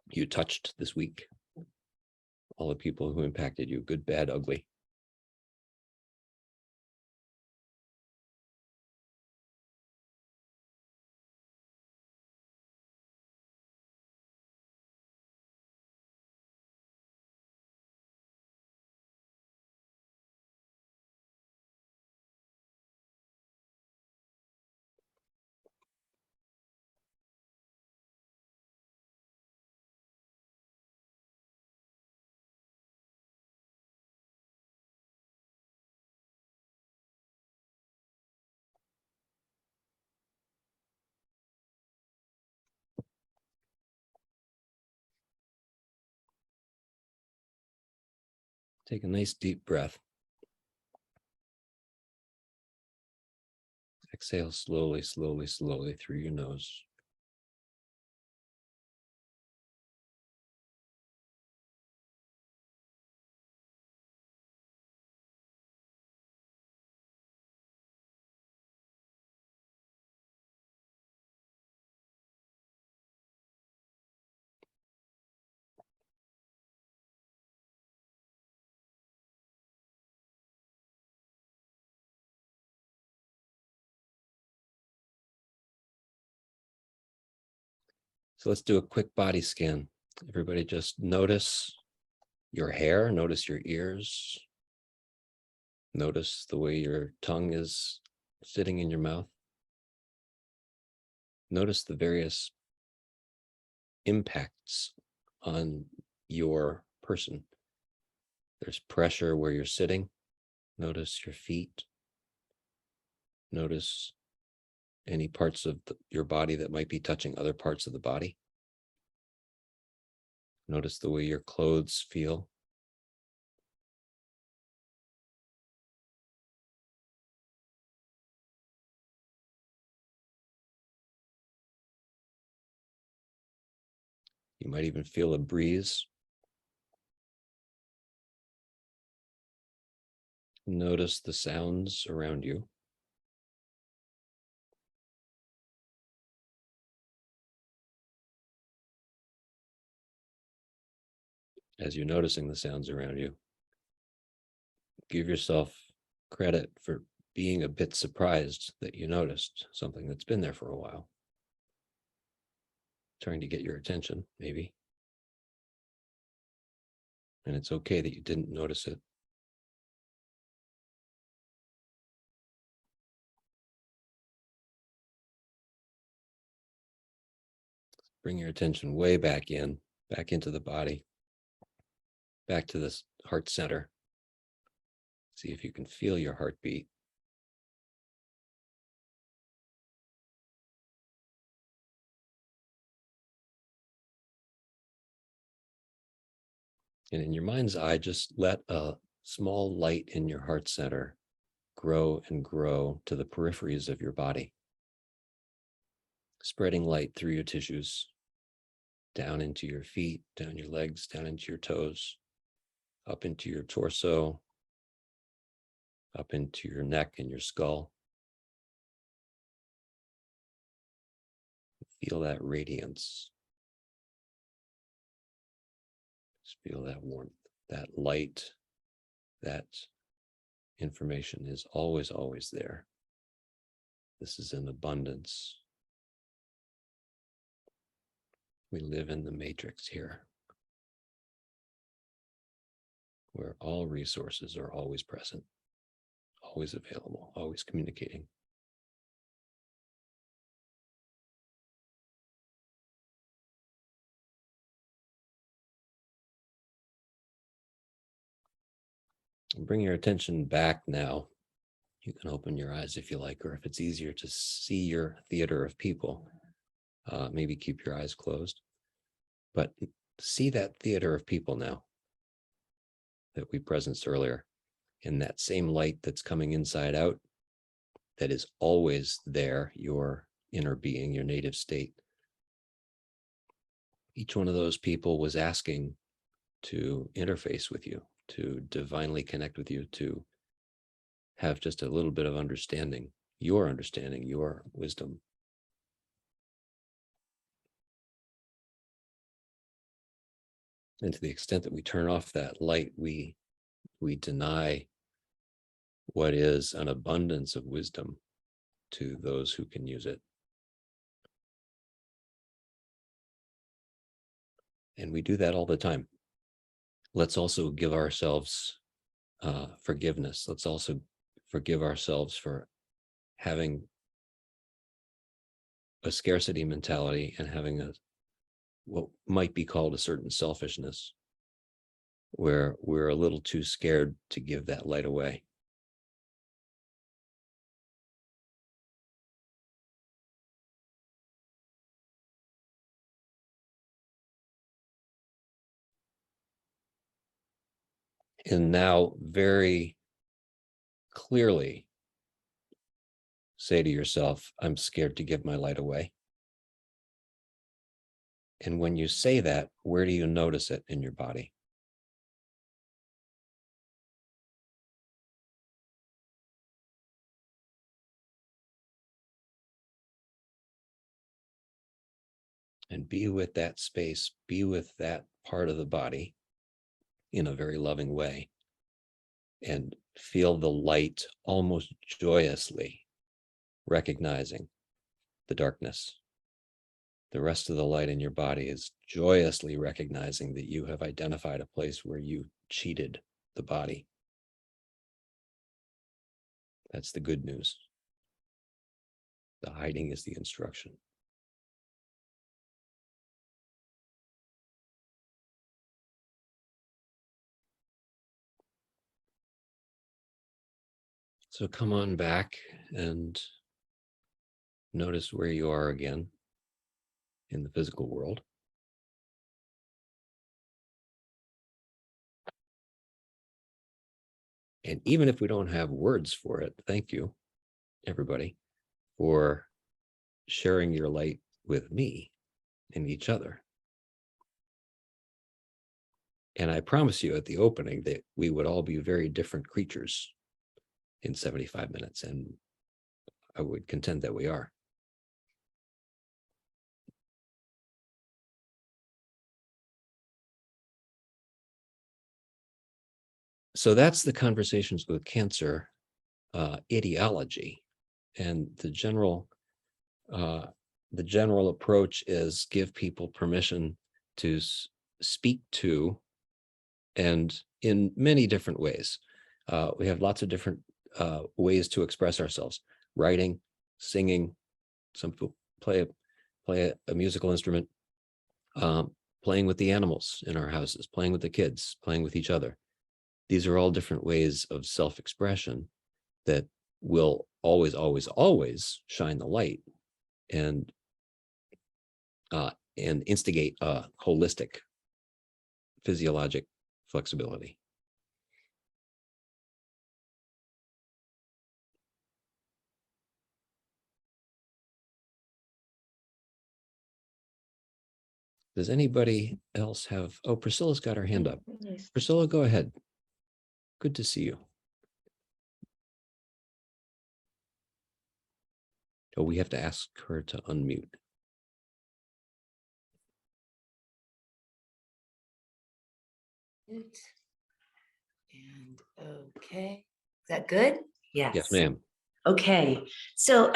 you touched this week, all the people who impacted you, good, bad, ugly. Take a nice deep breath. Exhale slowly, slowly, slowly through your nose. So let's do a quick body scan. Everybody just notice your hair, notice your ears, notice the way your tongue is sitting in your mouth. Notice the various impacts on your person. There's pressure where you're sitting. Notice your feet. Notice any parts of your body that might be touching other parts of the body. Notice the way your clothes feel. You might even feel a breeze. Notice the sounds around you. As you're noticing the sounds around you, give yourself credit for being a bit surprised that you noticed something that's been there for a while. Trying to get your attention, maybe. And it's okay that you didn't notice it. Bring your attention way back into the body, back to this heart center. See if you can feel your heartbeat. And in your mind's eye, just let a small light in your heart center grow and grow to the peripheries of your body, spreading light through your tissues, down into your feet, down your legs, down into your toes, up into your torso, up into your neck and your skull. Feel that radiance. Just feel that warmth, that light, that information is always, always there. This is in abundance. We live in the matrix here, where all resources are always present, always available, always communicating. Bring your attention back now. You can open your eyes if you like, or if it's easier to see your theater of people, maybe keep your eyes closed. But see that theater of people now that we presenced earlier, in that same light that's coming inside out, that is always there, your inner being, your native state. Each one of those people was asking to interface with you, to divinely connect with you, to have just a little bit of understanding, your wisdom. And to the extent that we turn off that light, we deny what is an abundance of wisdom to those who can use it. And we do that all the time. Let's also give ourselves forgiveness. Let's also forgive ourselves for having a scarcity mentality and having what might be called a certain selfishness, where we're a little too scared to give that light away. And now very clearly say to yourself, I'm scared to give my light away. And when you say that, where do you notice it in your body? And be with that space, be with that part of the body in a very loving way, and feel the light almost joyously recognizing the darkness. The rest of the light in your body is joyously recognizing that you have identified a place where you cheated the body. That's the good news. The hiding is the instruction. So come on back and notice where you are again in the physical world. And even if we don't have words for it, thank you, everybody, for sharing your light with me and each other. And I promise you at the opening that we would all be very different creatures in 75 minutes. And I would contend that we are. So that's the Conversations with Cancer ideology. And the general approach is give people permission to speak to, and in many different ways. We have lots of different ways to express ourselves: writing, singing, some people play a musical instrument, playing with the animals in our houses, playing with the kids, playing with each other. These are all different ways of self-expression that will always, always, always shine the light and instigate a holistic physiologic flexibility. Does anybody else have, oh, Priscilla's got her hand up. Yes. Priscilla, go ahead. Good to see you. Oh, we have to ask her to unmute. And okay, is that good? Yes. Yes, ma'am. Okay, so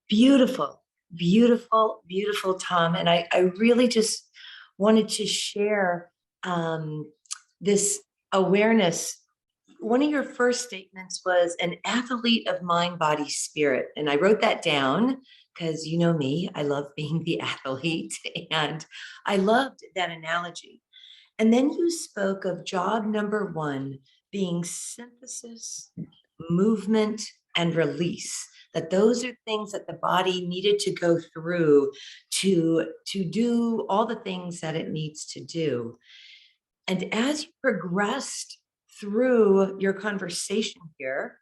beautiful, beautiful, beautiful, Tom. And I really just wanted to share this awareness. One of your first statements was an athlete of mind, body, spirit. And I wrote that down because you know me, I love being the athlete, and I loved that analogy. And then you spoke of job number one being synthesis, movement, and release, that those are things that the body needed to go through to do all the things that it needs to do. And as you progressed through your conversation here,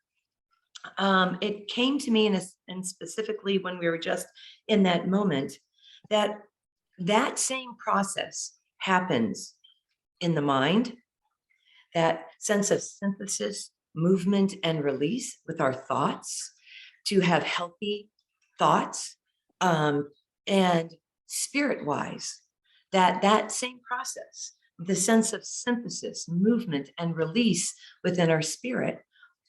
it came to me, and specifically when we were just in that moment, that that same process happens in the mind, that sense of synthesis, movement, and release with our thoughts, to have healthy thoughts, and spirit-wise, that same process, the sense of synthesis, movement, and release within our spirit,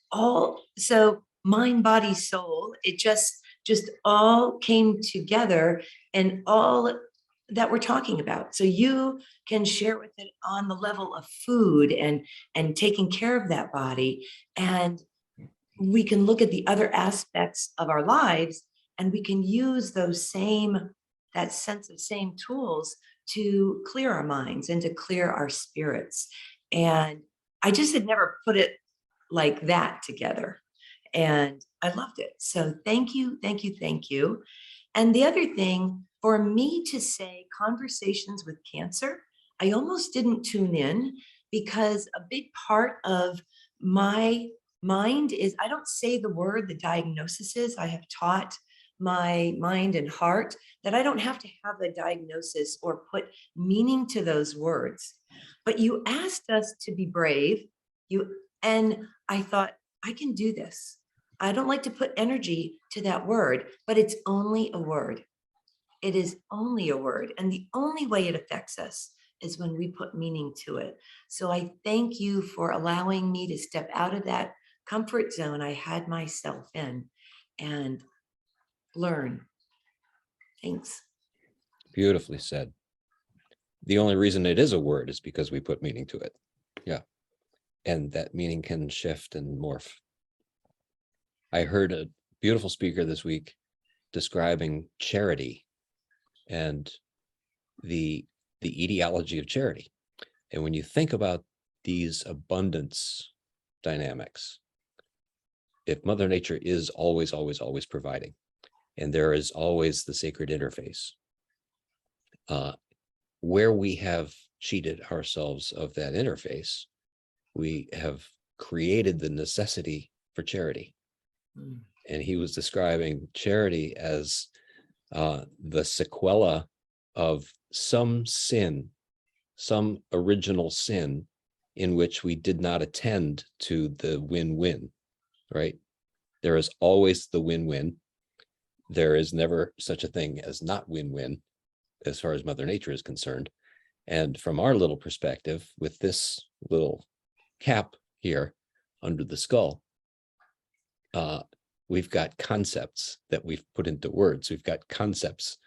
all, so mind, body, soul, it just all came together, and all that we're talking about. So you can share with it on the level of food and taking care of that body. And we can look at the other aspects of our lives, and we can use that sense of same tools to clear our minds and to clear our spirits. And I just had never put it like that together. And I loved it. So thank you, thank you, thank you. And the other thing, for me to say conversations with cancer, I almost didn't tune in, because a big part of my mind is, I don't say the word, the diagnosis is. I have taught my mind and heart that I don't have to have a diagnosis or put meaning to those words. But you asked us to be brave, and I thought, I can do this. I don't like to put energy to that word, but it's only a word. It is only a word. And the only way it affects us is when we put meaning to it. So I thank you for allowing me to step out of that comfort zone I had myself in and learn. Thanks. Beautifully said. The only reason it is a word is because we put meaning to it. Yeah. And that meaning can shift and morph. I heard a beautiful speaker this week describing charity and the etiology of charity. And when you think about these abundance dynamics, if Mother Nature is always, always, always providing, and there is always the sacred interface, where we have cheated ourselves of that interface, we have created the necessity for charity. And he was describing charity as the sequela of some sin, some original sin in which we did not attend to the win-win, right? There is always the win-win. There is never such a thing as not win-win as far as Mother Nature is concerned. And from our little perspective, with this little cap here under the skull, we've got concepts that we've put into words. We've got concepts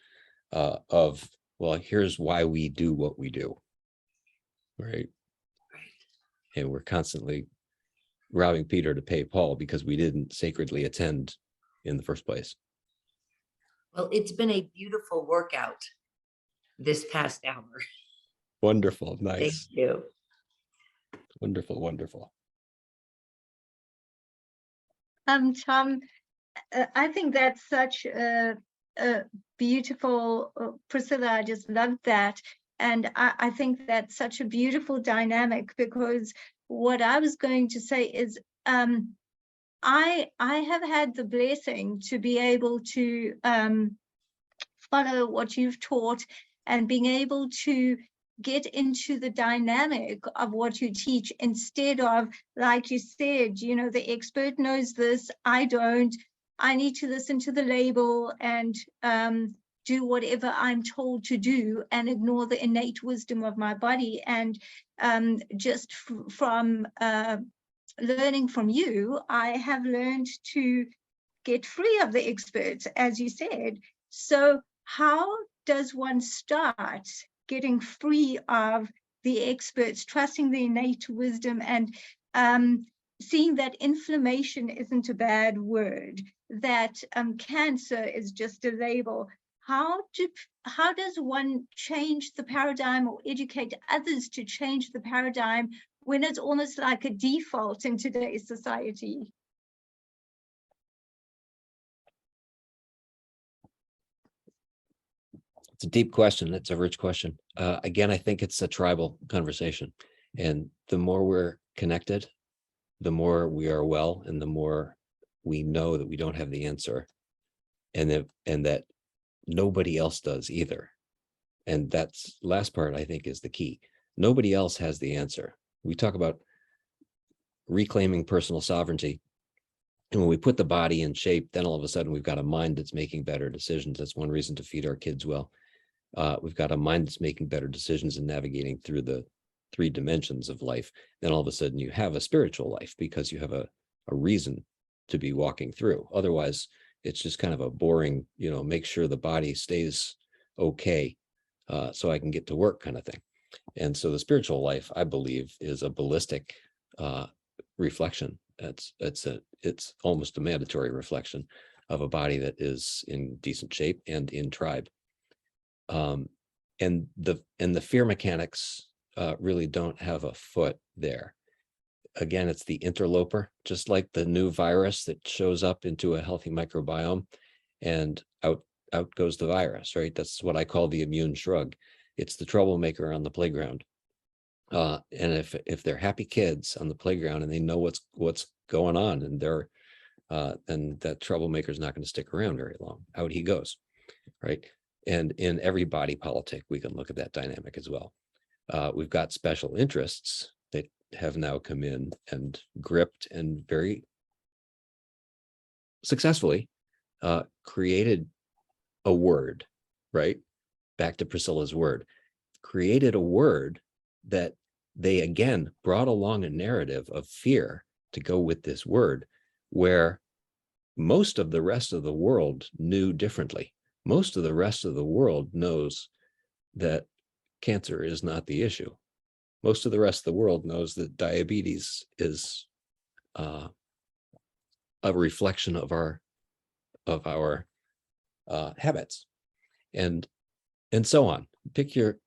of, well, here's why we do what we do, right? And we're constantly robbing Peter to pay Paul because we didn't sacredly attend in the first place. Well, it's been a beautiful workout this past hour. Wonderful, nice. Thank you. Wonderful, wonderful. Tom, I think that's such a beautiful, Priscilla, I just loved that. And I think that's such a beautiful dynamic, because what I was going to say is, I have had the blessing to be able to follow what you've taught, and being able to get into the dynamic of what you teach, instead of, like you said, you know, the expert knows this, I don't, I need to listen to the label and do whatever I'm told to do, and ignore the innate wisdom of my body. And just from learning from you, I have learned to get free of the experts, as you said. So how does one start getting free of the experts, trusting the innate wisdom, and seeing that inflammation isn't a bad word, that cancer is just a label? How does one change the paradigm, or educate others to change the paradigm, when it's almost like a default in today's society? It's a deep question. It's a rich question. Again, I think it's a tribal conversation. And the more we're connected, the more we are well, and the more we know that we don't have the answer, and that nobody else does either. And that's last part, I think, is the key. Nobody else has the answer. We talk about reclaiming personal sovereignty. And when we put the body in shape, then all of a sudden we've got a mind that's making better decisions. That's one reason to feed our kids well. We've got a mind that's making better decisions and navigating through the 3 dimensions of life. Then all of a sudden you have a spiritual life, because you have a reason to be walking through. Otherwise, it's just kind of a boring, you know, make sure the body stays okay so I can get to work kind of thing. And so the spiritual life, I believe, is a ballistic reflection. It's almost a mandatory reflection of a body that is in decent shape and in tribe. And the fear mechanics really don't have a foot there. Again, it's the interloper, just like the new virus that shows up into a healthy microbiome, and out goes the virus, right? That's what I call the immune shrug. It's the troublemaker on the playground. And if they're happy kids on the playground and they know what's going on, and they're then that troublemaker is not going to stick around very long. Out he goes, right? And in every body politic, we can look at that dynamic as well. We've got special interests that have now come in and gripped and very successfully created a word, right? Back to Priscilla's word, created a word that they again brought along a narrative of fear to go with this word, where most of the rest of the world knew differently. Most of the rest of the world knows that cancer is not the issue. Most of the rest of the world knows that diabetes is a reflection of our habits, and so on. Pick your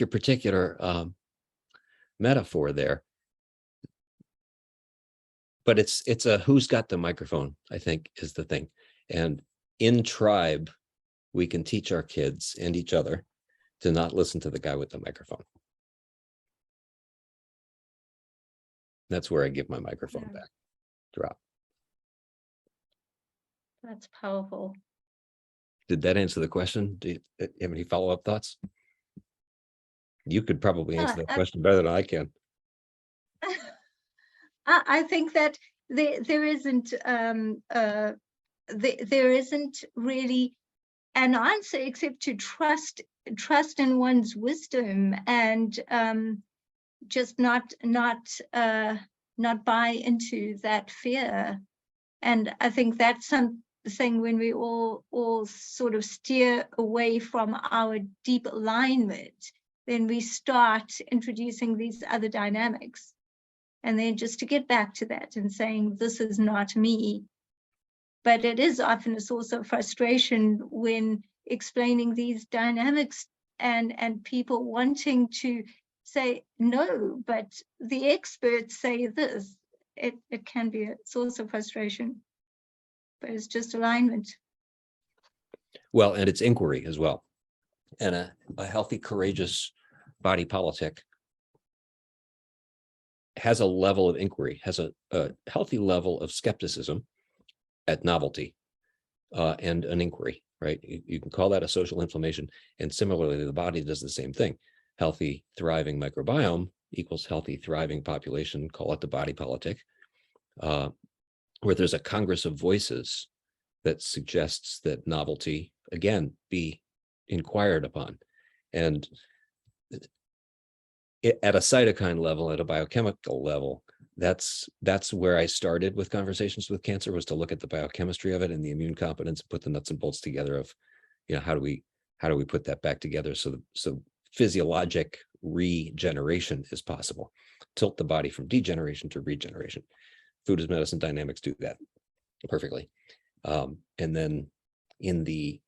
particular metaphor there, but it's a who's got the microphone, I think, is the thing. And in tribe, we can teach our kids and each other to not listen to the guy with the microphone. That's where I give my microphone back. Drop. That's powerful. Did that answer the question? Do you have any follow-up thoughts? You could probably answer that question better than I can. I think that there isn't there isn't really an answer except to trust in one's wisdom, and just not buy into that fear. And I think that's something when we all sort of steer away from our deep alignment, then we start introducing these other dynamics. And then just to get back to that and saying, this is not me. But it is often a source of frustration when explaining these dynamics, and people wanting to say, no, but the experts say this. it can be a source of frustration, but it's just alignment. Well, and it's inquiry as well. And a healthy, courageous body politic has a level of inquiry, has a healthy level of skepticism at novelty and an inquiry, right? You can call that a social inflammation. And similarly, the body does the same thing. Healthy, thriving microbiome equals healthy, thriving population, call it the body politic, where there's a congress of voices that suggests that novelty, again, be inquired upon. And at a cytokine level, at a biochemical level, that's where I started with conversations with cancer, was to look at the biochemistry of it and the immune competence, put the nuts and bolts together of, how do we put that back together so physiologic regeneration is possible. Tilt the body from degeneration to regeneration. Food as medicine dynamics do that perfectly. And then in the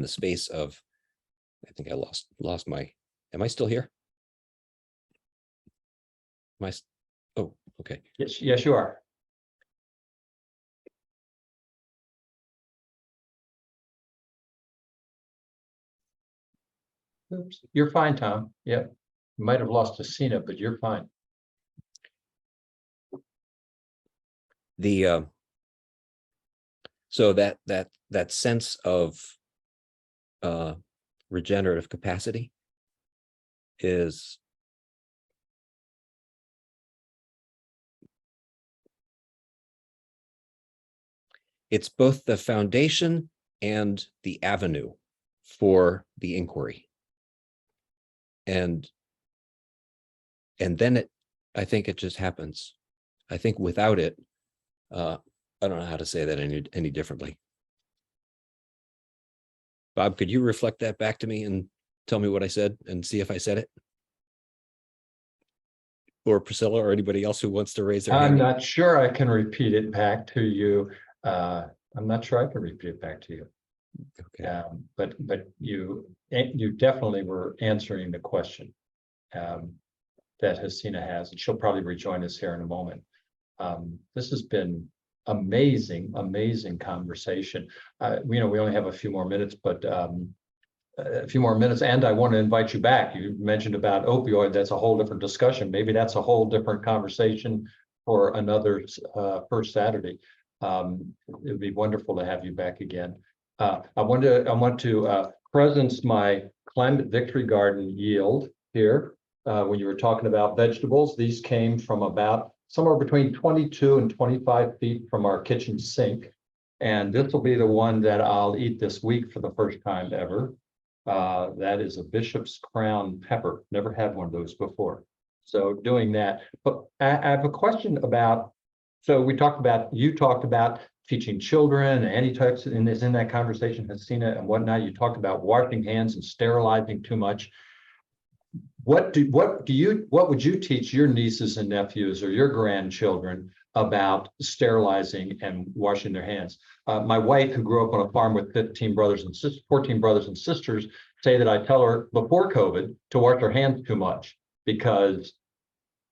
space of, I think I lost my, am I still here? Oh, okay. Yes, you are. Oops, you're fine, Tom. Yep. You might have lost Haseena, but you're fine. The so that sense of regenerative capacity is it's both the foundation and the avenue for the inquiry. And then I think it just happens. I think without it, I don't know how to say that any differently. Bob, could you reflect that back to me and tell me what I said and see if I said it? Or Priscilla or anybody else who wants to raise their hand? I'm not sure I can repeat it back to you. I'm not sure I can repeat it back to you. Okay. But you definitely were answering the question that Haseena has, and she'll probably rejoin us here in a moment. This has been amazing conversation. We only have a few more minutes, but and I want to invite you back. You mentioned about opioid. That's a whole different discussion. Maybe that's a whole different conversation for another first Saturday. It would be wonderful to have you back again. I want to presence my Climate Victory Garden yield here. When you were talking about vegetables, these came from about somewhere between 22 and 25 feet from our kitchen sink. And this will be the one that I'll eat this week for the first time ever. That is a Bishop's Crown pepper. Never had one of those before. So doing that. But I have a question about, so you talked about teaching children, anti-types in that conversation, Haseena, and whatnot. You talked about washing hands and sterilizing too much. What would you teach your nieces and nephews or your grandchildren about sterilizing and washing their hands? My wife, who grew up on a farm with 14 brothers and sisters, say that I tell her before COVID to wash her hands too much, because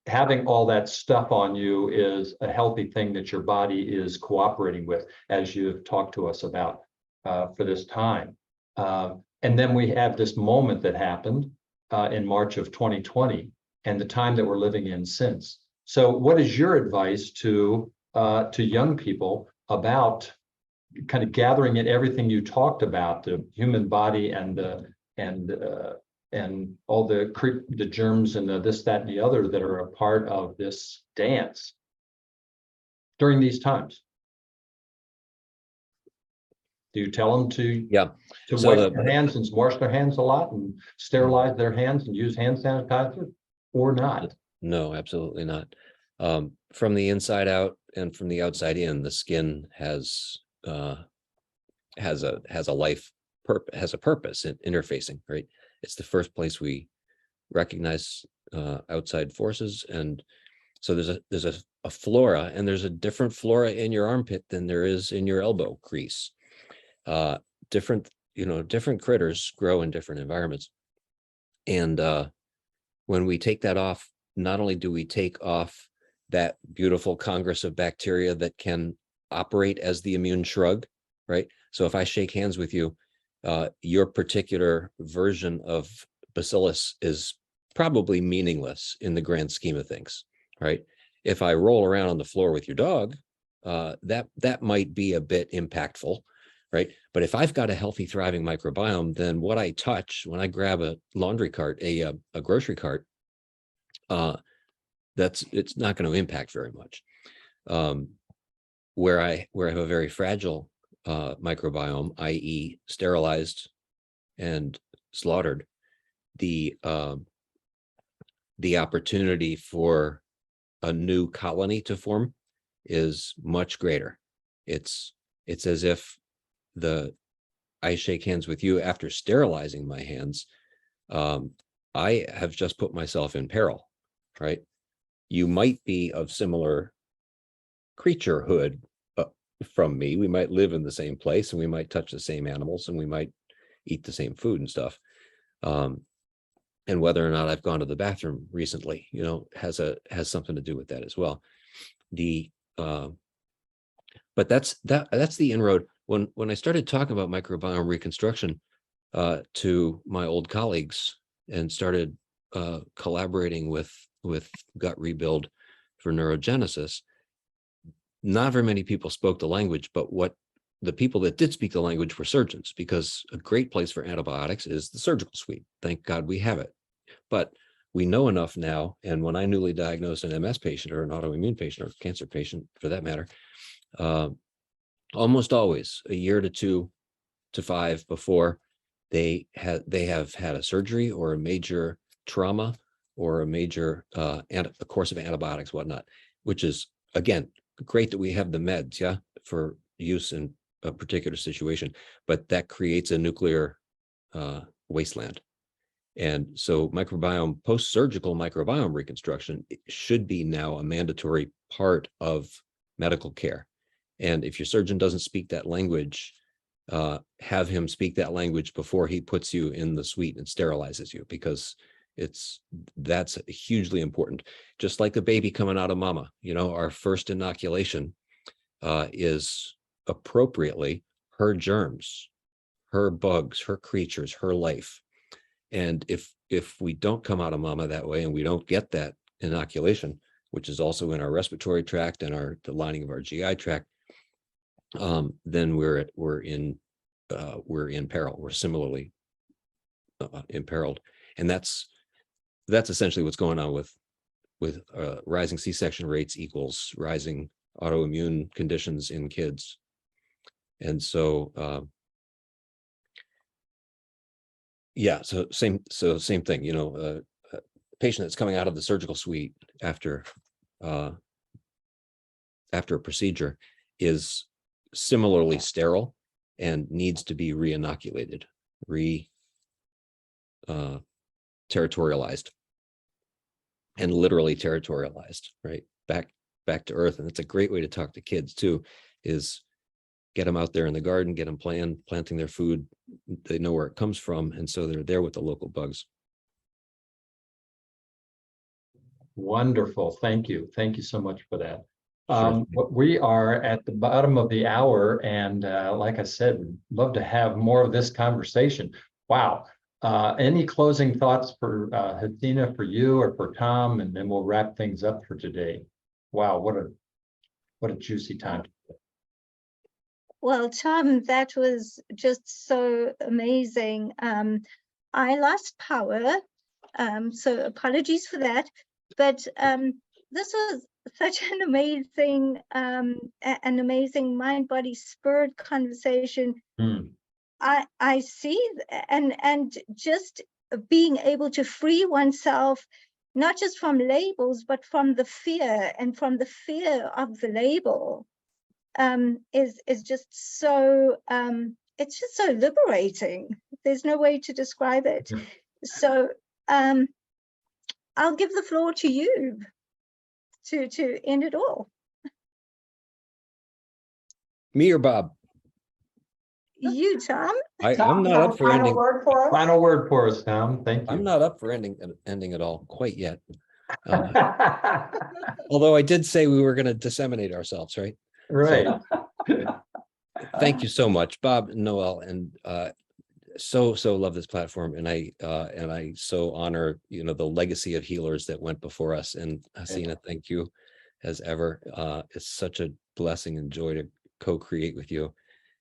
having all that stuff on you is a healthy thing that your body is cooperating with, as you've talked to us about for this time. And then we have this moment that happened in March of 2020 and the time that we're living in since. So what is your advice to young people about kind of gathering in everything you talked about, the human body and all the germs and the this, that, and the other that are a part of this dance during these times? Do you tell them to wipe their hands and wash their hands a lot and sterilize their hands and use hand sanitizer, or not? No, absolutely not. From the inside out and from the outside in, the skin has a purpose in interfacing, right? It's the first place we recognize outside forces, and so there's a flora, and there's a different flora in your armpit than there is in your elbow crease. Different critters grow in different environments, and when we take that off not only do we take off that beautiful congress of bacteria that can operate as the immune shrug, right? So if I shake hands with you, your particular version of bacillus is probably meaningless in the grand scheme of things, right? If I roll around on the floor with your dog, that might be a bit impactful, right? But if I've got a healthy, thriving microbiome, then what I touch when I grab a laundry cart, a grocery cart, it's not going to impact very much. Where I have a very fragile microbiome, i.e., sterilized and slaughtered, the opportunity for a new colony to form is much greater. It's as if I shake hands with you after sterilizing my hands. I have just put myself in peril, right? You might be of similar creaturehood from me. We might live in the same place, and we might touch the same animals, and we might eat the same food and stuff. And whether or not I've gone to the bathroom recently, has something to do with that as well. But that's the inroad. When I started talking about microbiome reconstruction to my old colleagues and started collaborating with Gut Rebuild for neurogenesis, not very many people spoke the language, but the people that did speak the language were surgeons, because a great place for antibiotics is the surgical suite. Thank God we have it. But we know enough now, and when I newly diagnosed an MS patient or an autoimmune patient or cancer patient for that matter, almost always a year to 2 to 5 before they have had a surgery or a major trauma or a major a course of antibiotics, whatnot, which is, again, great that we have the meds, yeah, for use in a particular situation, but that creates a nuclear wasteland. And so post-surgical microbiome reconstruction should be now a mandatory part of medical care. And if your surgeon doesn't speak that language, have him speak that language before he puts you in the suite and sterilizes you, because that's hugely important. Just like the baby coming out of mama, our first inoculation is appropriately her germs, her bugs, her creatures, her life. And if we don't come out of mama that way, and we don't get that inoculation, which is also in our respiratory tract and the lining of our GI tract, then we're in peril. We're similarly imperiled, and that's essentially what's going on with rising C-section rates equals rising autoimmune conditions in kids. And so same thing, a patient that's coming out of the surgical suite after a procedure is similarly sterile and needs to be re-inoculated, territorialized, and literally territorialized, right? Back to earth. And it's a great way to talk to kids too, is get them out there in the garden, get them planting their food. They know where it comes from, and so they're there with the local bugs. Wonderful. Thank you. Thank you so much for that. Sure. We are at the bottom of the hour, and like I said, we'd love to have more of this conversation. Wow. Any closing thoughts for Haseena, for you, or for Tom, and then we'll wrap things up for today. Wow, what a juicy time. Well, Tom, that was just so amazing. I lost power, so apologies for that. But this was such an amazing mind, body, spirit conversation. I see, and just being able to free oneself, not just from labels, but from the fear, and from the fear of the label, is just so, it's just so liberating. There's no way to describe it. So I'll give the floor to you to end it all. Me or Bob? You, Tom. I'm not up for ending. Final word for us, Tom. Thank you. I'm not up for ending it all quite yet. Although I did say we were going to disseminate ourselves, right? Right. Thank you so much, Bob and Noel, and so love this platform, and I so honor the legacy of healers that went before us. And Haseena, thank you as ever. It's such a blessing and joy to co-create with you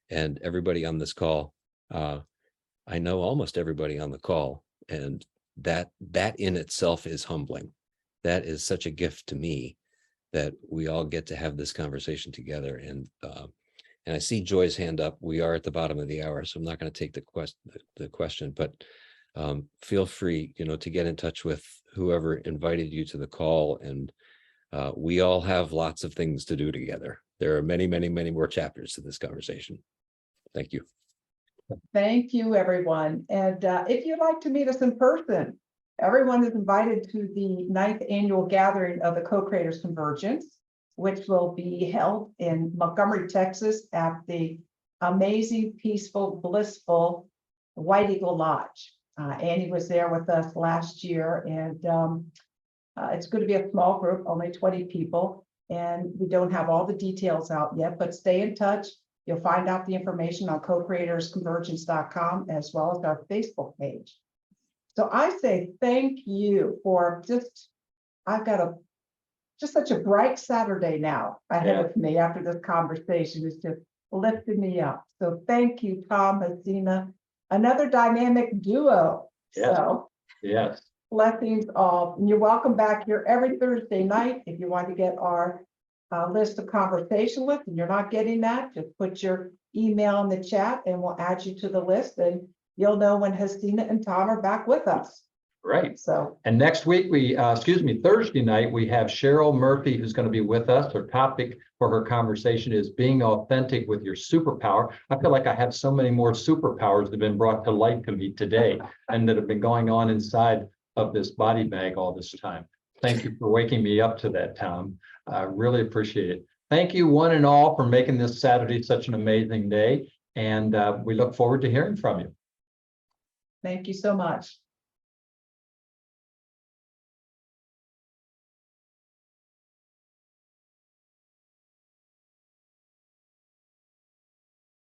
and everybody on this call. I know almost everybody on the call, and that in itself is humbling. That is such a gift to me that we all get to have this conversation together. And I see Joy's hand up. We are at the bottom of the hour, so I'm not going to take the question, but feel free, to get in touch with whoever invited you to the call. And we all have lots of things to do together. There are many, many, many more chapters to this conversation. Thank you. Thank you, everyone. And if you'd like to meet us in person, everyone is invited to the 9th annual gathering of the Co-Creators Convergence, which will be held in Montgomery, Texas at the amazing, peaceful, blissful White Eagle Lodge. Annie was there with us last year, and it's going to be a small group, only 20 people, and we don't have all the details out yet, but stay in touch. You'll find out the information on co-creatorsconvergence.com as well as our Facebook page. So I say thank you for I've got just such a bright Saturday now ahead of me after this conversation. It's just lifted me up. So thank you, Tom, Haseena, another dynamic duo. Yes. So Yes. blessings all. And you're welcome back here every Thursday night. If you want to get our list of conversation lists and you're not getting that, just put your email in the chat and we'll add you to the list, and you'll know when Haseena and Tom are back with us. Right. So, and next week Thursday night, we have Cheryl Murphy, who's going to be with us. Her topic for her conversation is being authentic with your superpower. I feel like I have so many more superpowers that have been brought to light to me today and that have been going on inside of this body bag all this time. Thank you for waking me up to that, Tom. I really appreciate it. Thank you one and all for making this Saturday such an amazing day. And we look forward to hearing from you. thank you so much.